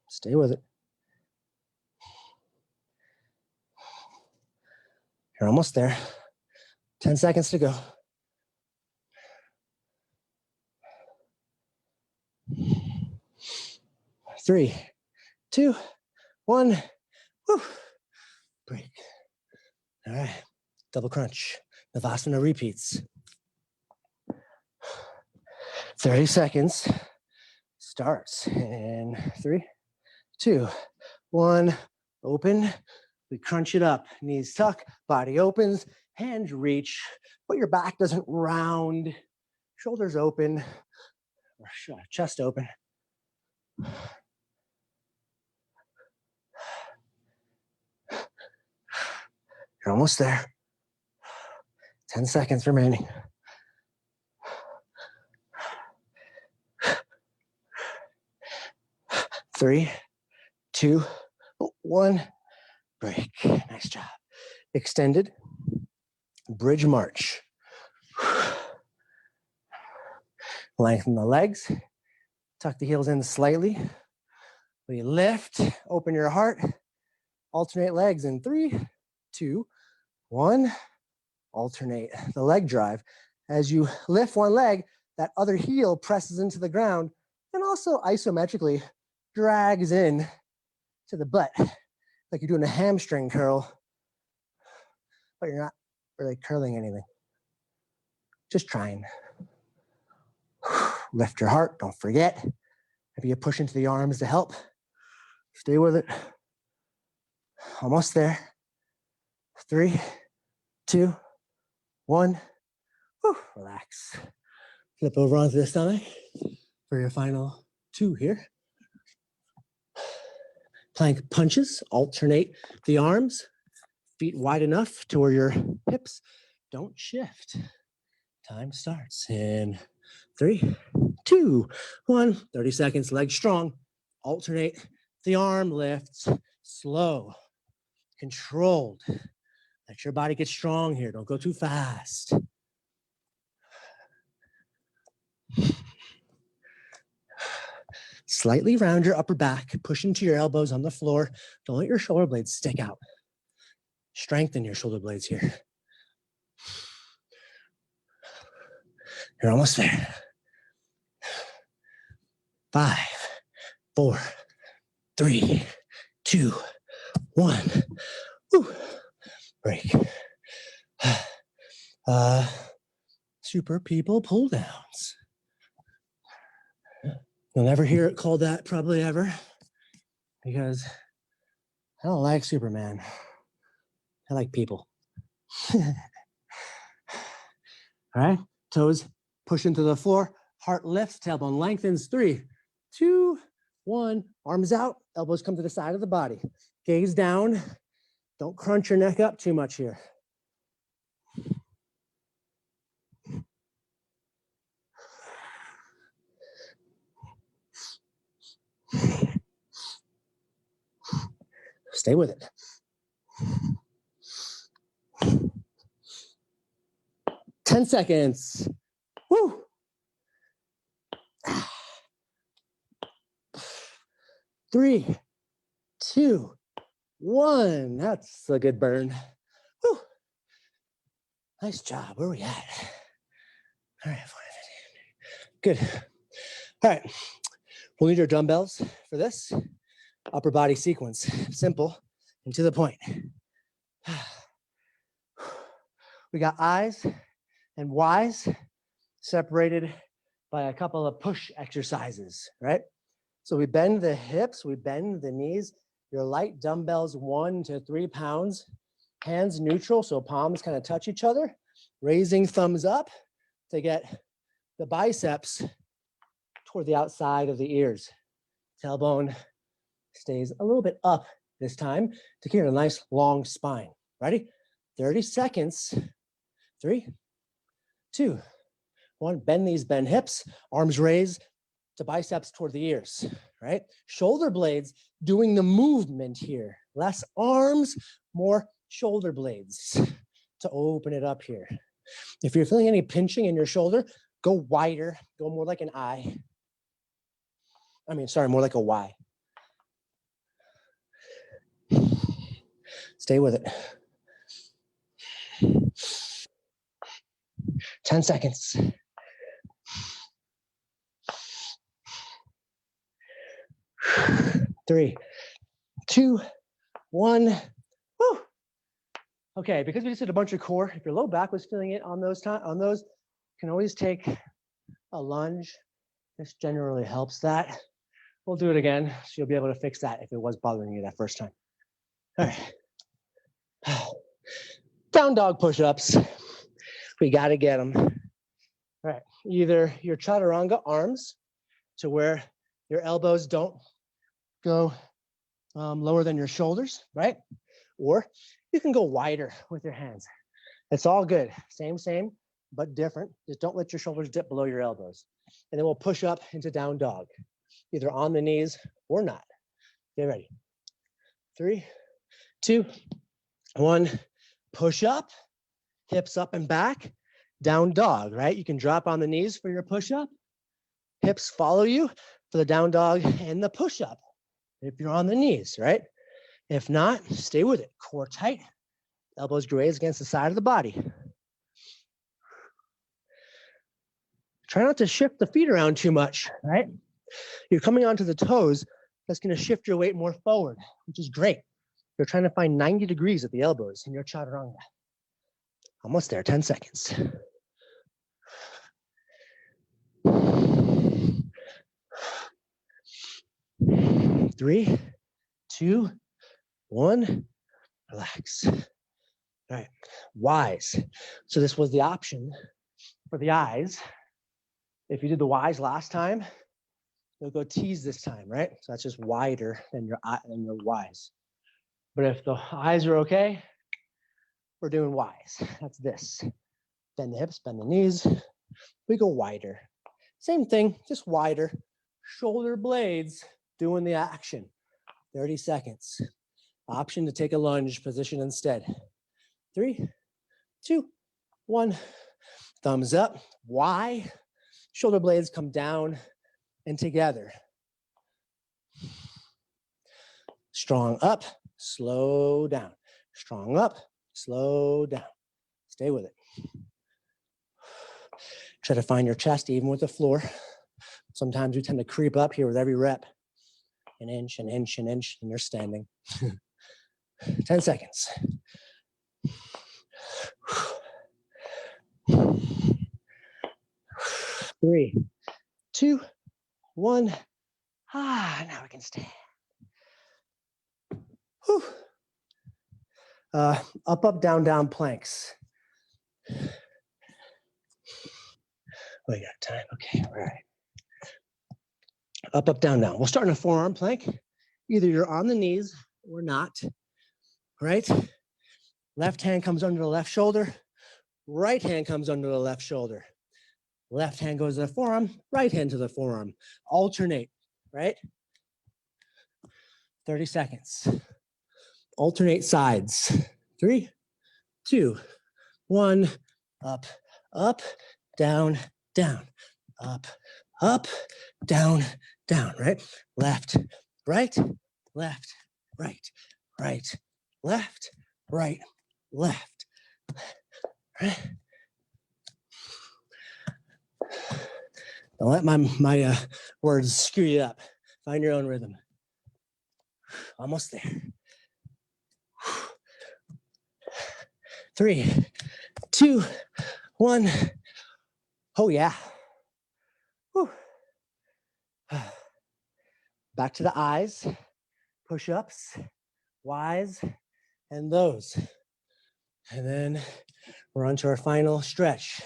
Stay with it. You're almost there. 10 seconds to go. 3, 2, 1. Woo. Break. All right. Double crunch. Navasana repeats. 30 seconds. Starts in 3, 2, 1. Open. We crunch it up. Knees tuck. Body opens. Hands reach. But your back doesn't round. Shoulders open. Or chest open. You're almost there. 10 seconds remaining. 3, 2, 1. Break. Nice job. Extended. Bridge march. Lengthen the legs. Tuck the heels in slightly. We lift. Open your heart. Alternate legs in 3, 2, 1. Alternate the leg drive. As you lift one leg, that other heel presses into the ground and also isometrically drags in to the butt, like you're doing a hamstring curl, but you're not really curling anything. Just trying. Lift your heart, don't forget. Maybe you push into the arms to help. Stay with it. Almost there. 3, 2, 1. Whew, relax. Flip over onto the stomach for your final 2 here. Plank punches, alternate the arms, feet wide enough to where your hips don't shift. Time starts in 3, 2, 1. 30 seconds, legs strong. Alternate the arm lifts, slow, controlled. Let your body get strong here. Don't go too fast. Slightly round your upper back, push into your elbows on the floor. Don't let your shoulder blades stick out. Strengthen your shoulder blades here. You're almost there. 5, 4, 3, 2, 1. Woo. Break. Super people pull downs. You'll never hear it called that probably ever, because I don't like Superman. I like people. All right, toes push into the floor, heart lifts, tailbone lengthens. 3, 2, 1, arms out, elbows come to the side of the body. Gaze down, don't crunch your neck up too much here. Stay with it. 10 seconds. Woo. 3, 2, 1. That's a good burn. Woo. Nice job. Where are we at? All right. Good. All right. We'll need your dumbbells for this. Upper body sequence. Simple and to the point. We got I's and Y's separated by a couple of push exercises, right? So we bend the hips, we bend the knees. Your light dumbbells 1 to 3 pounds, hands neutral, so palms kind of touch each other. Raising thumbs up to get the biceps toward the outside of the ears. Tailbone stays a little bit up this time to create a nice long spine. Ready? 30 seconds. 3, 2, 1. Bend these, bend hips, arms raised to biceps toward the ears, right? Shoulder blades doing the movement here. Less arms, more shoulder blades to open it up here. If you're feeling any pinching in your shoulder, go wider, go more like an I. More like a Y. Stay with it. 10 seconds. 3, 2, 1. Woo. Okay, because we just did a bunch of core, if your low back was feeling it on those, you can always take a lunge. This generally helps that. We'll do it again, so you'll be able to fix that if it was bothering you that first time. All right. Down dog push-ups. We got to get them. All right, either your chaturanga arms to where your elbows don't go lower than your shoulders, right? Or you can go wider with your hands. It's all good. Same, but different. Just don't let your shoulders dip below your elbows. And then we'll push up into down dog, either on the knees or not. Get ready. 3, 2, 1. Push up, hips up and back, down dog, right? You can drop on the knees for your push up. Hips follow you for the down dog and the push up if you're on the knees, right? If not, stay with it. Core tight, elbows grazed against the side of the body. Try not to shift the feet around too much, right? You're coming onto the toes, that's going to shift your weight more forward, which is great. You're trying to find 90 degrees at the elbows in your chaturanga. Almost there, 10 seconds. 3, 2, 1, relax. All right, Y's. So this was the option for the I's. If you did the Y's last time, you'll go T's this time, right? So that's just wider than your Y's. But if the I's are okay, we're doing Y's. That's this. Bend the hips, bend the knees. We go wider. Same thing, just wider. Shoulder blades doing the action. 30 seconds. Option to take a lunge position instead. 3, 2, 1. Thumbs up. Y. Shoulder blades come down and together. Strong up, slow down. Strong up, slow down. Stay with it. Try to find your chest even with the floor. Sometimes we tend to creep up here with every rep. An inch, an inch, an inch, and you're standing. 10 seconds. 3, 2, 1. Now we can stand. Whew. Up, up, down, down planks. We got time. Okay, all right. Up, up, down, down. We'll start in a forearm plank. Either you're on the knees or not, right? Left hand comes under the left shoulder. Right hand comes under the left shoulder. Left hand goes to the forearm, right hand to the forearm. Alternate, right? 30 seconds. Alternate sides. 3, 2, 1. Up, up, down, down. Up, up, down, down, right? Left, right, left, right, right, left, right, left. Right? Don't let my words screw you up. Find your own rhythm. Almost there. 3, 2, 1. Oh yeah. Whew. Back to the eyes, push-ups, Ys, and those. And then we're on to our final stretch.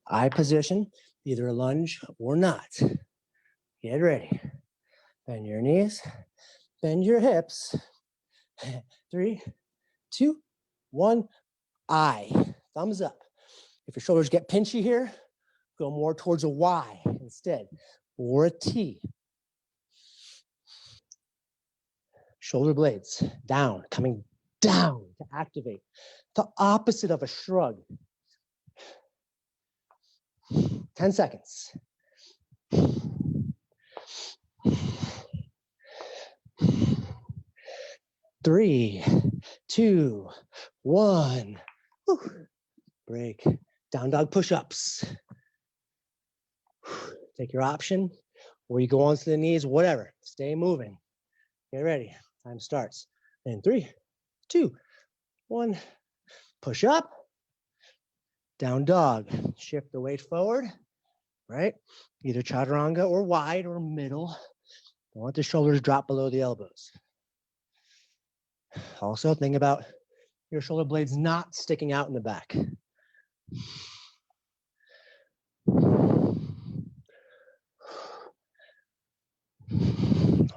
Eye position, either a lunge or not. Get ready. Bend your knees, bend your hips. 3, 2, 1. Eye. Thumbs up. If your shoulders get pinchy here, go more towards a Y instead, or a T. Shoulder blades down, coming down to activate. The opposite of a shrug. 10 seconds. 3, 2, 1. Whew. Break. Down dog push-ups. Take your option, or you go onto the knees, whatever. Stay moving. Get ready. Time starts. In 3, 2, 1. Push up. Down dog. Shift the weight forward, right? Either chaturanga or wide or middle. Don't let the shoulders drop below the elbows. Also, think about your shoulder blades not sticking out in the back.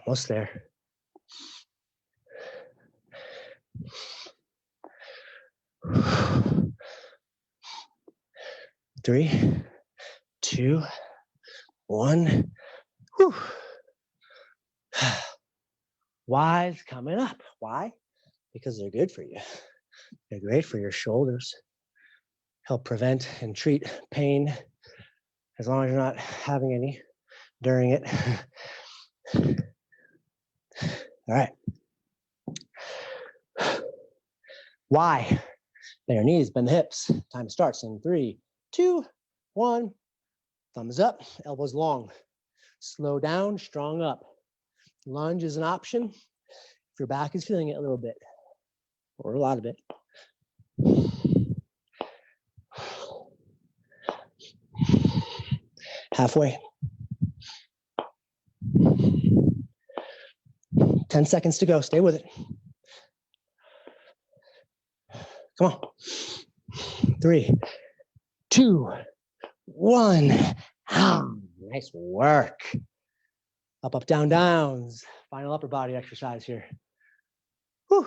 Almost there. Three, 2, 1. Whew. Y's coming up. Why? Because they're good for you. They're great for your shoulders. Help prevent and treat pain as long as you're not having any during it. All right. Y. Bend your knees, bend the hips. Time starts in 3, 2, 1. Thumbs up, elbows long. Slow down, strong up. Lunge is an option if your back is feeling it a little bit or a lot of it. Halfway. 10 seconds to go. Stay with it. Come on. 3, 2, 1. Nice work. Up, up, down, downs. Final upper body exercise here. Whew.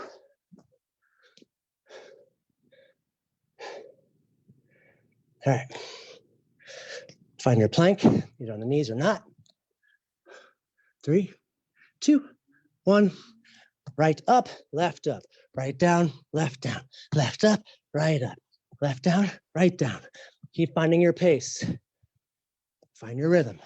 All right. Find your plank, either on the knees or not. 3, 2, 1. Right up, right down, left up, right up, left down, right down. Keep finding your pace. Find your rhythm.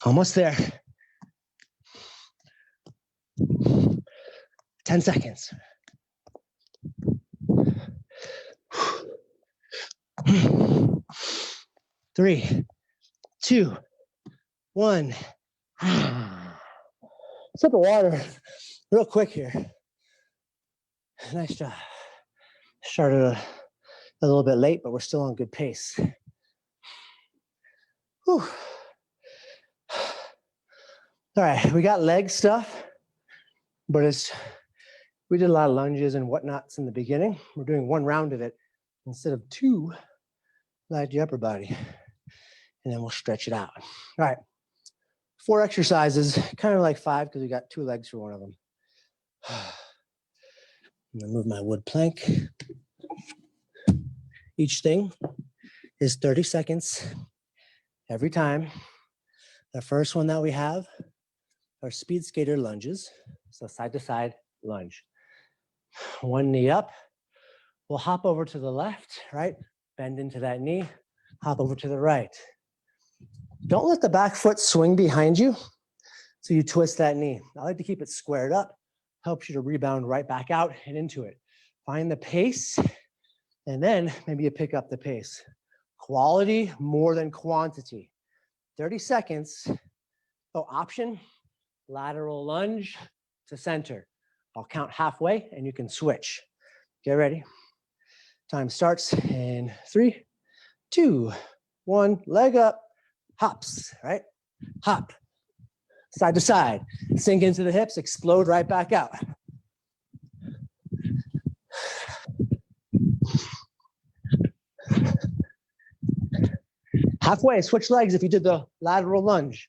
Almost there. 10 seconds. 3, 2, 1. Sip of water real quick here. Nice job. Started a little bit late, but we're still on good pace. Whew. All right, we got leg stuff, but we did a lot of lunges and whatnots in the beginning. We're doing one round of it instead of two. Light your upper body, and then we'll stretch it out. All right, 4 exercises, kind of like 5 because we got 2 legs for one of them. I'm gonna move my wood plank. Each thing is 30 seconds every time. The first one that we have are speed skater lunges. So side to side lunge. One knee up. We'll hop over to the left, right? Bend into that knee, hop over to the right. Don't let the back foot swing behind you. So you twist that knee. I like to keep it squared up. Helps you to rebound right back out and into it. Find the pace, and then maybe you pick up the pace. Quality more than quantity. 30 seconds. Oh, option, lateral lunge to center. I'll count halfway and you can switch. Get ready. Time starts in 3, 2, 1. Leg up, hops, right? Hop, side to side. Sink into the hips, explode right back out. Halfway, switch legs if you did the lateral lunge.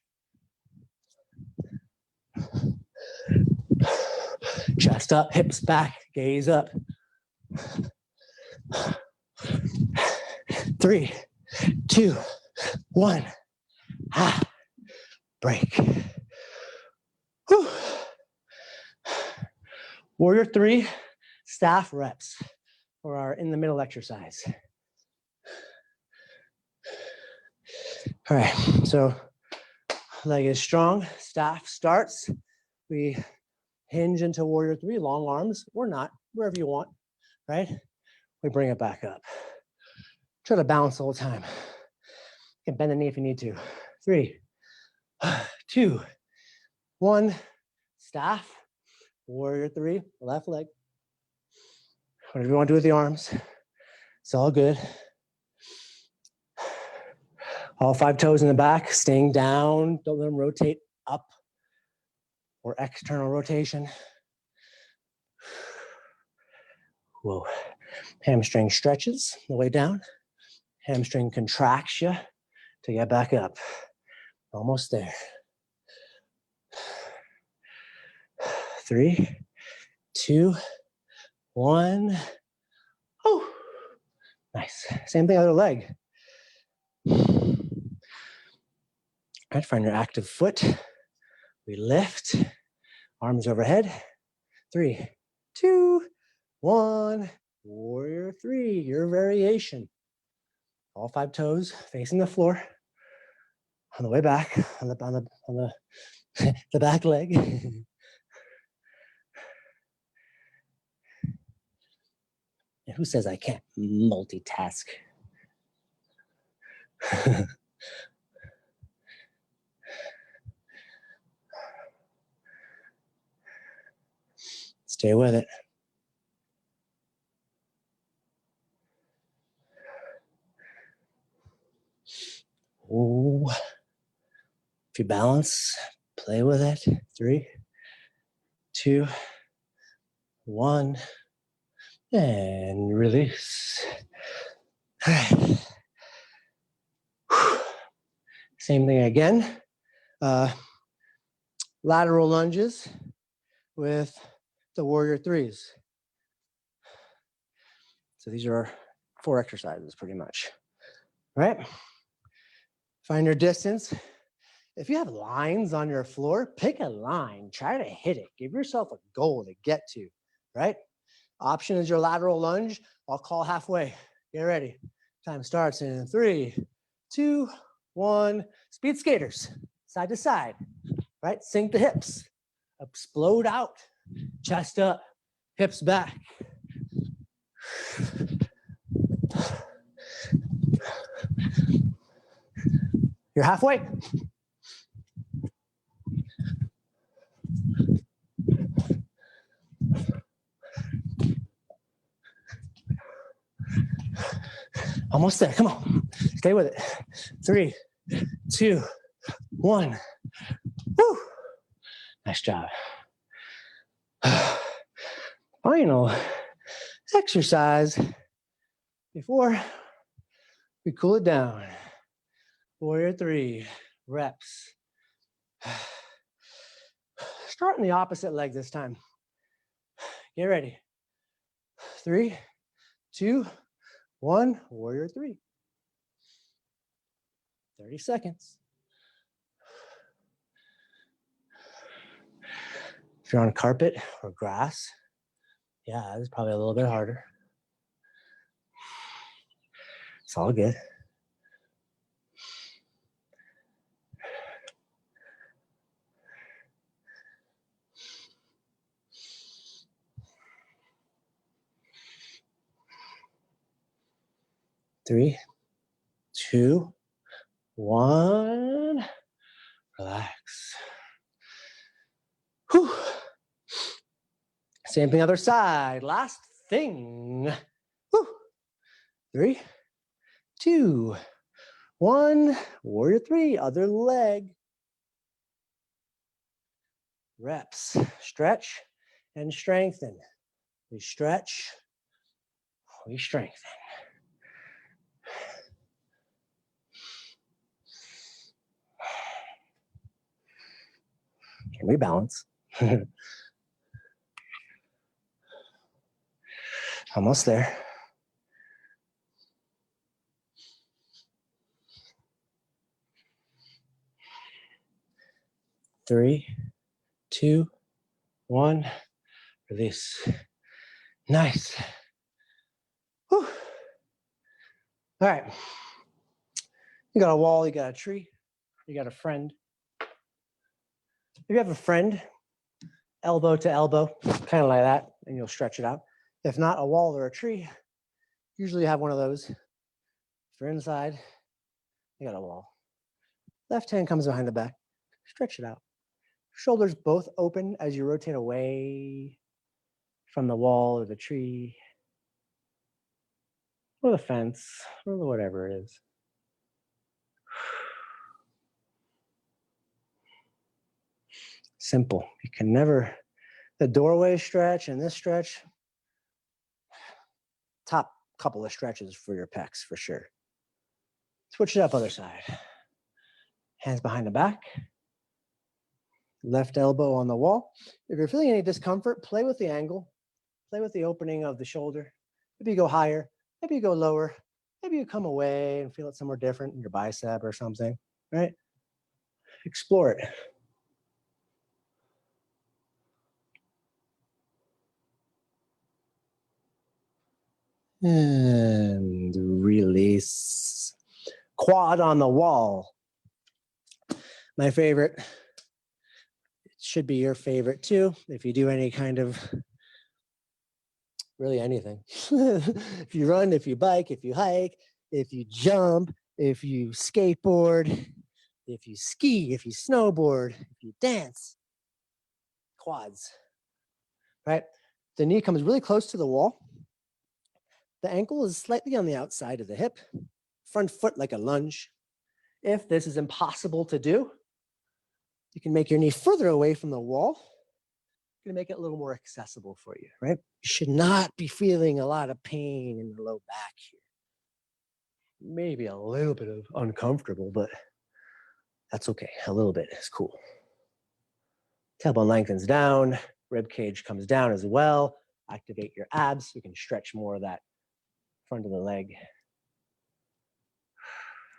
Chest up, hips back, gaze up. 3, 2, 1. Break. Whew. Warrior 3 staff reps for our in the middle exercise. All right, so leg is strong, staff starts. We hinge into warrior 3, long arms, or not, wherever you want, right? We bring it back up. Try to balance the whole time. You can bend the knee if you need to. 3, 2, 1, staff, warrior 3, left leg. Whatever you want to do with the arms, it's all good. All 5 toes in the back, staying down. Don't let them rotate up or external rotation. Whoa. Hamstring stretches the way down. Hamstring contracts you to get back up. Almost there. 3, 2, 1. Oh, nice. Same thing, other leg. All right, find your active foot. We lift, arms overhead. 3, 2, 1. Warrior 3, your variation. All 5 toes facing the floor. On the way back, on the the back leg. And who says I can't multitask? Stay with it. Oh, if you balance, play with it. 3, 2, 1, and release. All right. Same thing again. Lateral lunges with the warrior 3s. So these are 4 exercises pretty much, right? Find your distance. If you have lines on your floor, pick a line, try to hit it. Give yourself a goal to get to, right? Option is your lateral lunge. I'll call halfway. Get ready. Time starts in 3, 2, 1. Speed skaters, side to side, right? Sink the hips, explode out, chest up, hips back. You're halfway. Almost there. Come on. Stay with it. 3, 2, 1. Woo. Nice job. Final exercise before we cool it down. Warrior 3 reps. Start in the opposite leg this time. Get ready. 3, 2, 1. Warrior 3. 30 seconds. If you're on carpet or grass, yeah, it's probably a little bit harder. It's all good. Three, 2, 1. Relax. Whew. Same thing, other side. Last thing. Whew. 3, 2, 1. Warrior 3, other leg. Reps. Stretch and strengthen. We stretch, we strengthen. Can we balance? Almost there. Three, 2, 1. Release. Nice. Whew. All right. You got a wall, you got a tree, you got a friend. If you have a friend, elbow to elbow, kind of like that, and you'll stretch it out. If not, a wall or a tree, usually you have one of those. If you're inside, you got a wall. Left hand comes behind the back, stretch it out. Shoulders both open as you rotate away from the wall or the tree or the fence or whatever it is. Simple. You can never, the doorway stretch and this stretch, top couple of stretches for your pecs for sure. Switch it up other side. Hands behind the back. Left elbow on the wall. If you're feeling any discomfort, play with the angle. Play with the opening of the shoulder. Maybe you go higher. Maybe you go lower. Maybe you come away and feel it somewhere different in your bicep or something, right? Explore it. And release. Quad on the wall. My favorite. It should be your favorite too. If you do any kind of, really anything. If you run, if you bike, if you hike, if you jump, if you skateboard, if you ski, if you snowboard, if you dance, quads, right? The knee comes really close to the wall. The ankle is slightly on the outside of the hip, front foot like a lunge. If this is impossible to do, you can make your knee further away from the wall. You're gonna make it a little more accessible for you, right? You should not be feeling a lot of pain in the low back here. Maybe a little bit of uncomfortable, but that's okay. A little bit is cool. Tailbone lengthens down, rib cage comes down as well. Activate your abs so you can stretch more of that front of the leg.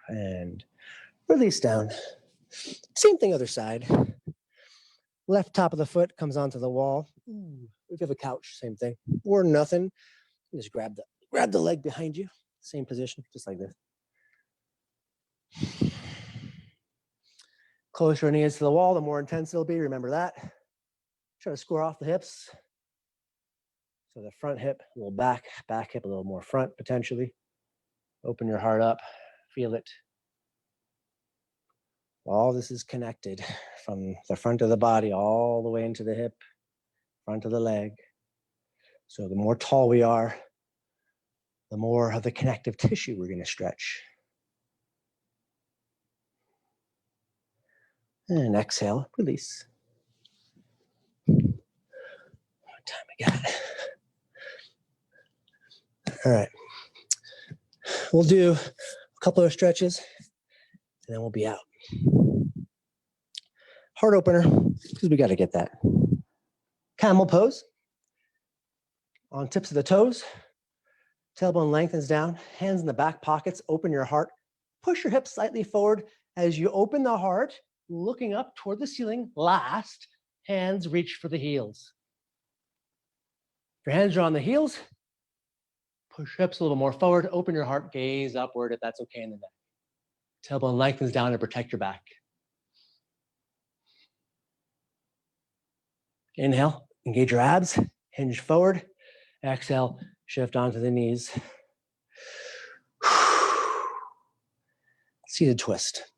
And release down. Same thing other side. Left top of the foot comes onto the wall. Ooh, if you have a couch, same thing. Or nothing, just grab the leg behind you. Same position, just like this. Closer your knees to the wall, the more intense it'll be. Remember that. Try to square off the hips. So the front hip, a little back hip, a little more front potentially. Open your heart up, feel it. All this is connected from the front of the body all the way into the hip, front of the leg. So the more tall we are, the more of the connective tissue we're going to stretch. And exhale, release. What time I got? All right. We'll do a couple of stretches and then we'll be out. Heart opener, because we got to get that. Camel pose. On tips of the toes, tailbone lengthens down, hands in the back pockets, open your heart. Push your hips slightly forward as you open the heart, looking up toward the ceiling. Last, hands reach for the heels. If your hands are on the heels, push hips a little more forward, open your heart, gaze upward if that's okay in the neck. Tailbone lengthens down to protect your back. Inhale, engage your abs, hinge forward. Exhale, shift onto the knees. Seated twist.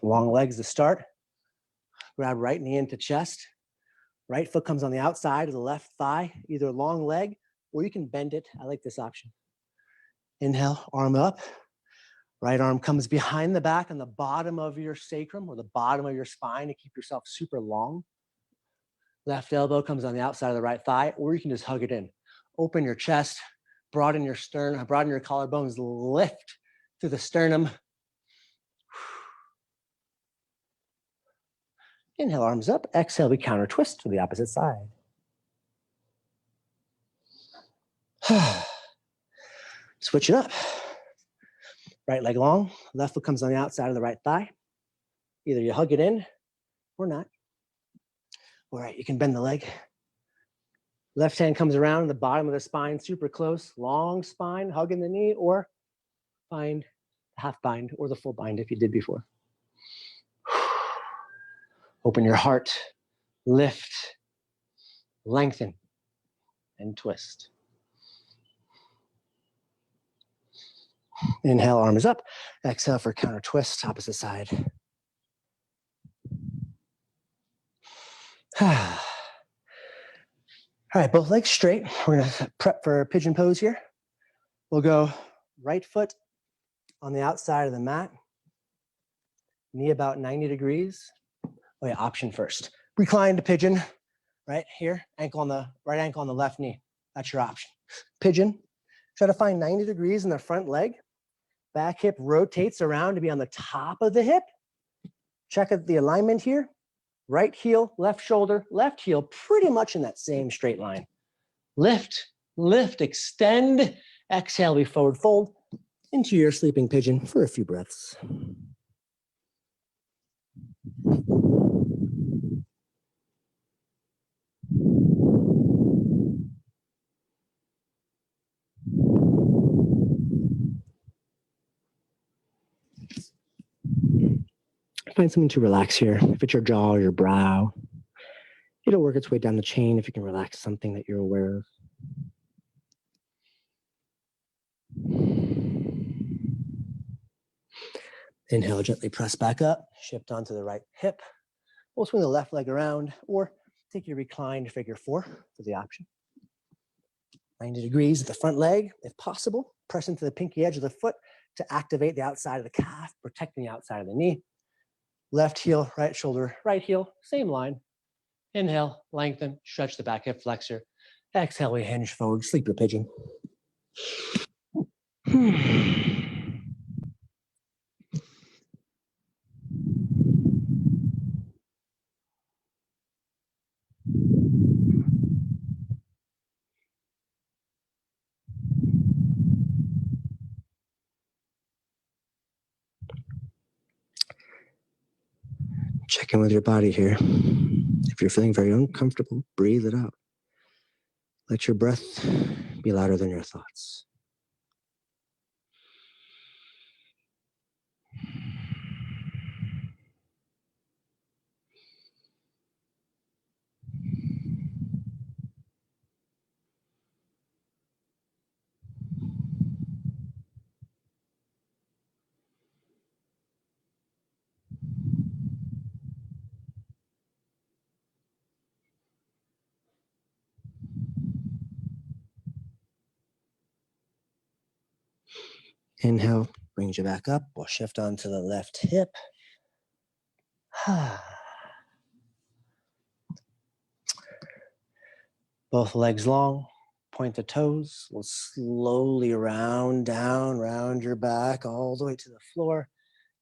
Long legs to start. Grab right knee into chest. Right foot comes on the outside of the left thigh, either long leg or you can bend it. I like this option. Inhale, arm up. Right arm comes behind the back on the bottom of your sacrum or the bottom of your spine to keep yourself super long. Left elbow comes on the outside of the right thigh, or you can just hug it in. Open your chest, broaden your sternum, broaden your collarbones, lift through the sternum. Inhale, arms up. Exhale, we counter twist to the opposite side. Switch it up. Right leg long, left foot comes on the outside of the right thigh. Either you hug it in or not. All right, you can bend the leg. Left hand comes around the bottom of the spine, super close, long spine, hugging the knee, or find half bind or the full bind if you did before. Open your heart, lift, lengthen, and twist. Inhale, arm is up. Exhale for counter twist, opposite side. All right, both legs straight. We're gonna prep for pigeon pose here. We'll go right foot on the outside of the mat, knee about 90 degrees. Oh yeah, option first. Reclined pigeon, right here, ankle on the right ankle on the left knee. That's your option. Pigeon, try to find 90 degrees in the front leg. Back hip rotates around to be on the top of the hip. Check out the alignment here. Right heel, left shoulder, left heel, pretty much in that same straight line. Lift, lift, extend. Exhale, we forward fold into your sleeping pigeon for a few breaths. Find something to relax here. If it's your jaw or your brow, it'll work its way down the chain if you can relax something that you're aware of. Inhale, gently press back up, shift onto the right hip. We'll swing the left leg around or take your reclined figure four for the option. 90 degrees at the front leg, if possible. Press into the pinky edge of the foot to activate the outside of the calf, protecting the outside of the knee. Left heel, right shoulder, right heel, same line. Inhale, lengthen, stretch the back hip flexor. Exhale, we hinge forward, sleeper pigeon. Check in with your body here. If you're feeling very uncomfortable, breathe it out. Let your breath be louder than your thoughts. Inhale, brings you back up. We'll shift onto the left hip. Both legs long, point the toes. We'll slowly round down, round your back all the way to the floor.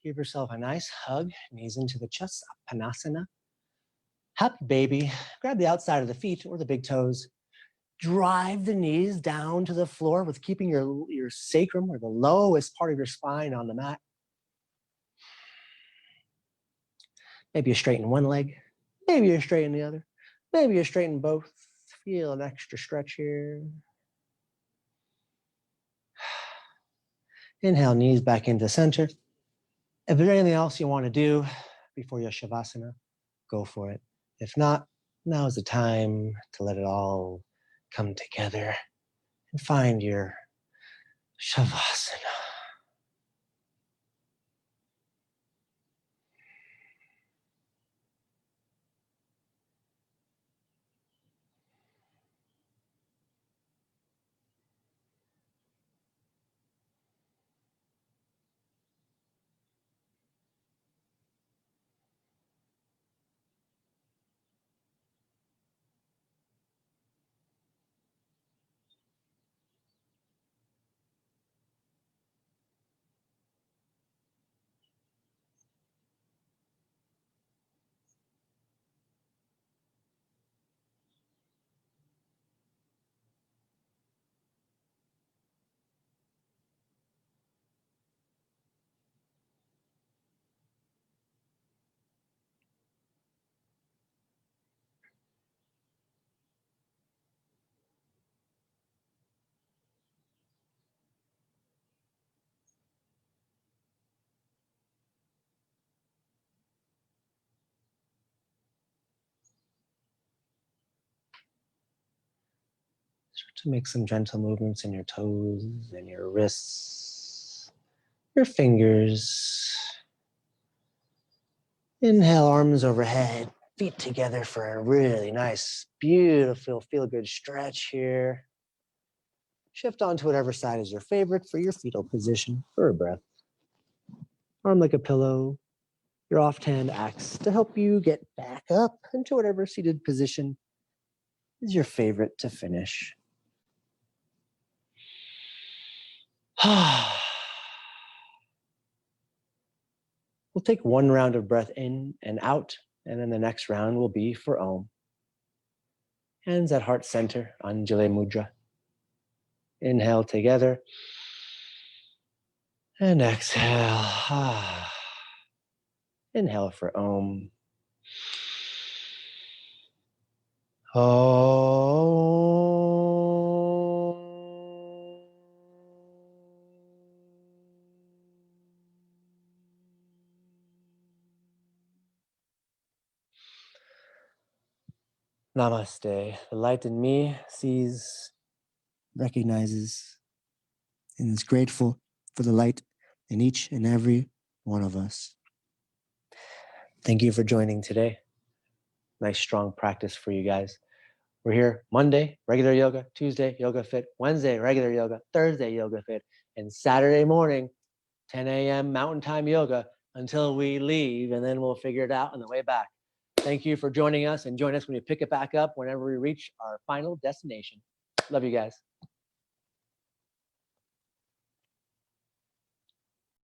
Give yourself a nice hug, knees into the chest, Panasana. Happy baby. Grab the outside of the feet or the big toes. Drive the knees down to the floor with keeping your sacrum or the lowest part of your spine on the mat. Maybe you straighten one leg. Maybe you straighten the other. Maybe you straighten both. Feel an extra stretch here. Inhale, knees back into center. If there's anything else you want to do before your Shavasana, go for it. If not, now is the time to let it all come together and find your Shavasana. Start to make some gentle movements in your toes and your wrists, your fingers. Inhale, arms overhead, feet together for a really nice, beautiful, feel-good stretch here. Shift onto whatever side is your favorite for your fetal position for a breath. Arm like a pillow. Your offhand acts to help you get back up into whatever seated position is your favorite to finish. We'll take one round of breath in and out, and then the next round will be for Om. Hands at heart center, Anjali Mudra. Inhale together. And exhale. Inhale for Om. Om. Namaste. The light in me sees, recognizes, and is grateful for the light in each and every one of us. Thank you for joining today. Nice, strong practice for you guys. We're here Monday, regular yoga, Tuesday, YogaFit, Wednesday, regular yoga, Thursday, YogaFit, and Saturday morning, 10 a.m. Mountain Time yoga until we leave, and then we'll figure it out on the way back. Thank you for joining us, and join us when we pick it back up whenever we reach our final destination. Love you guys.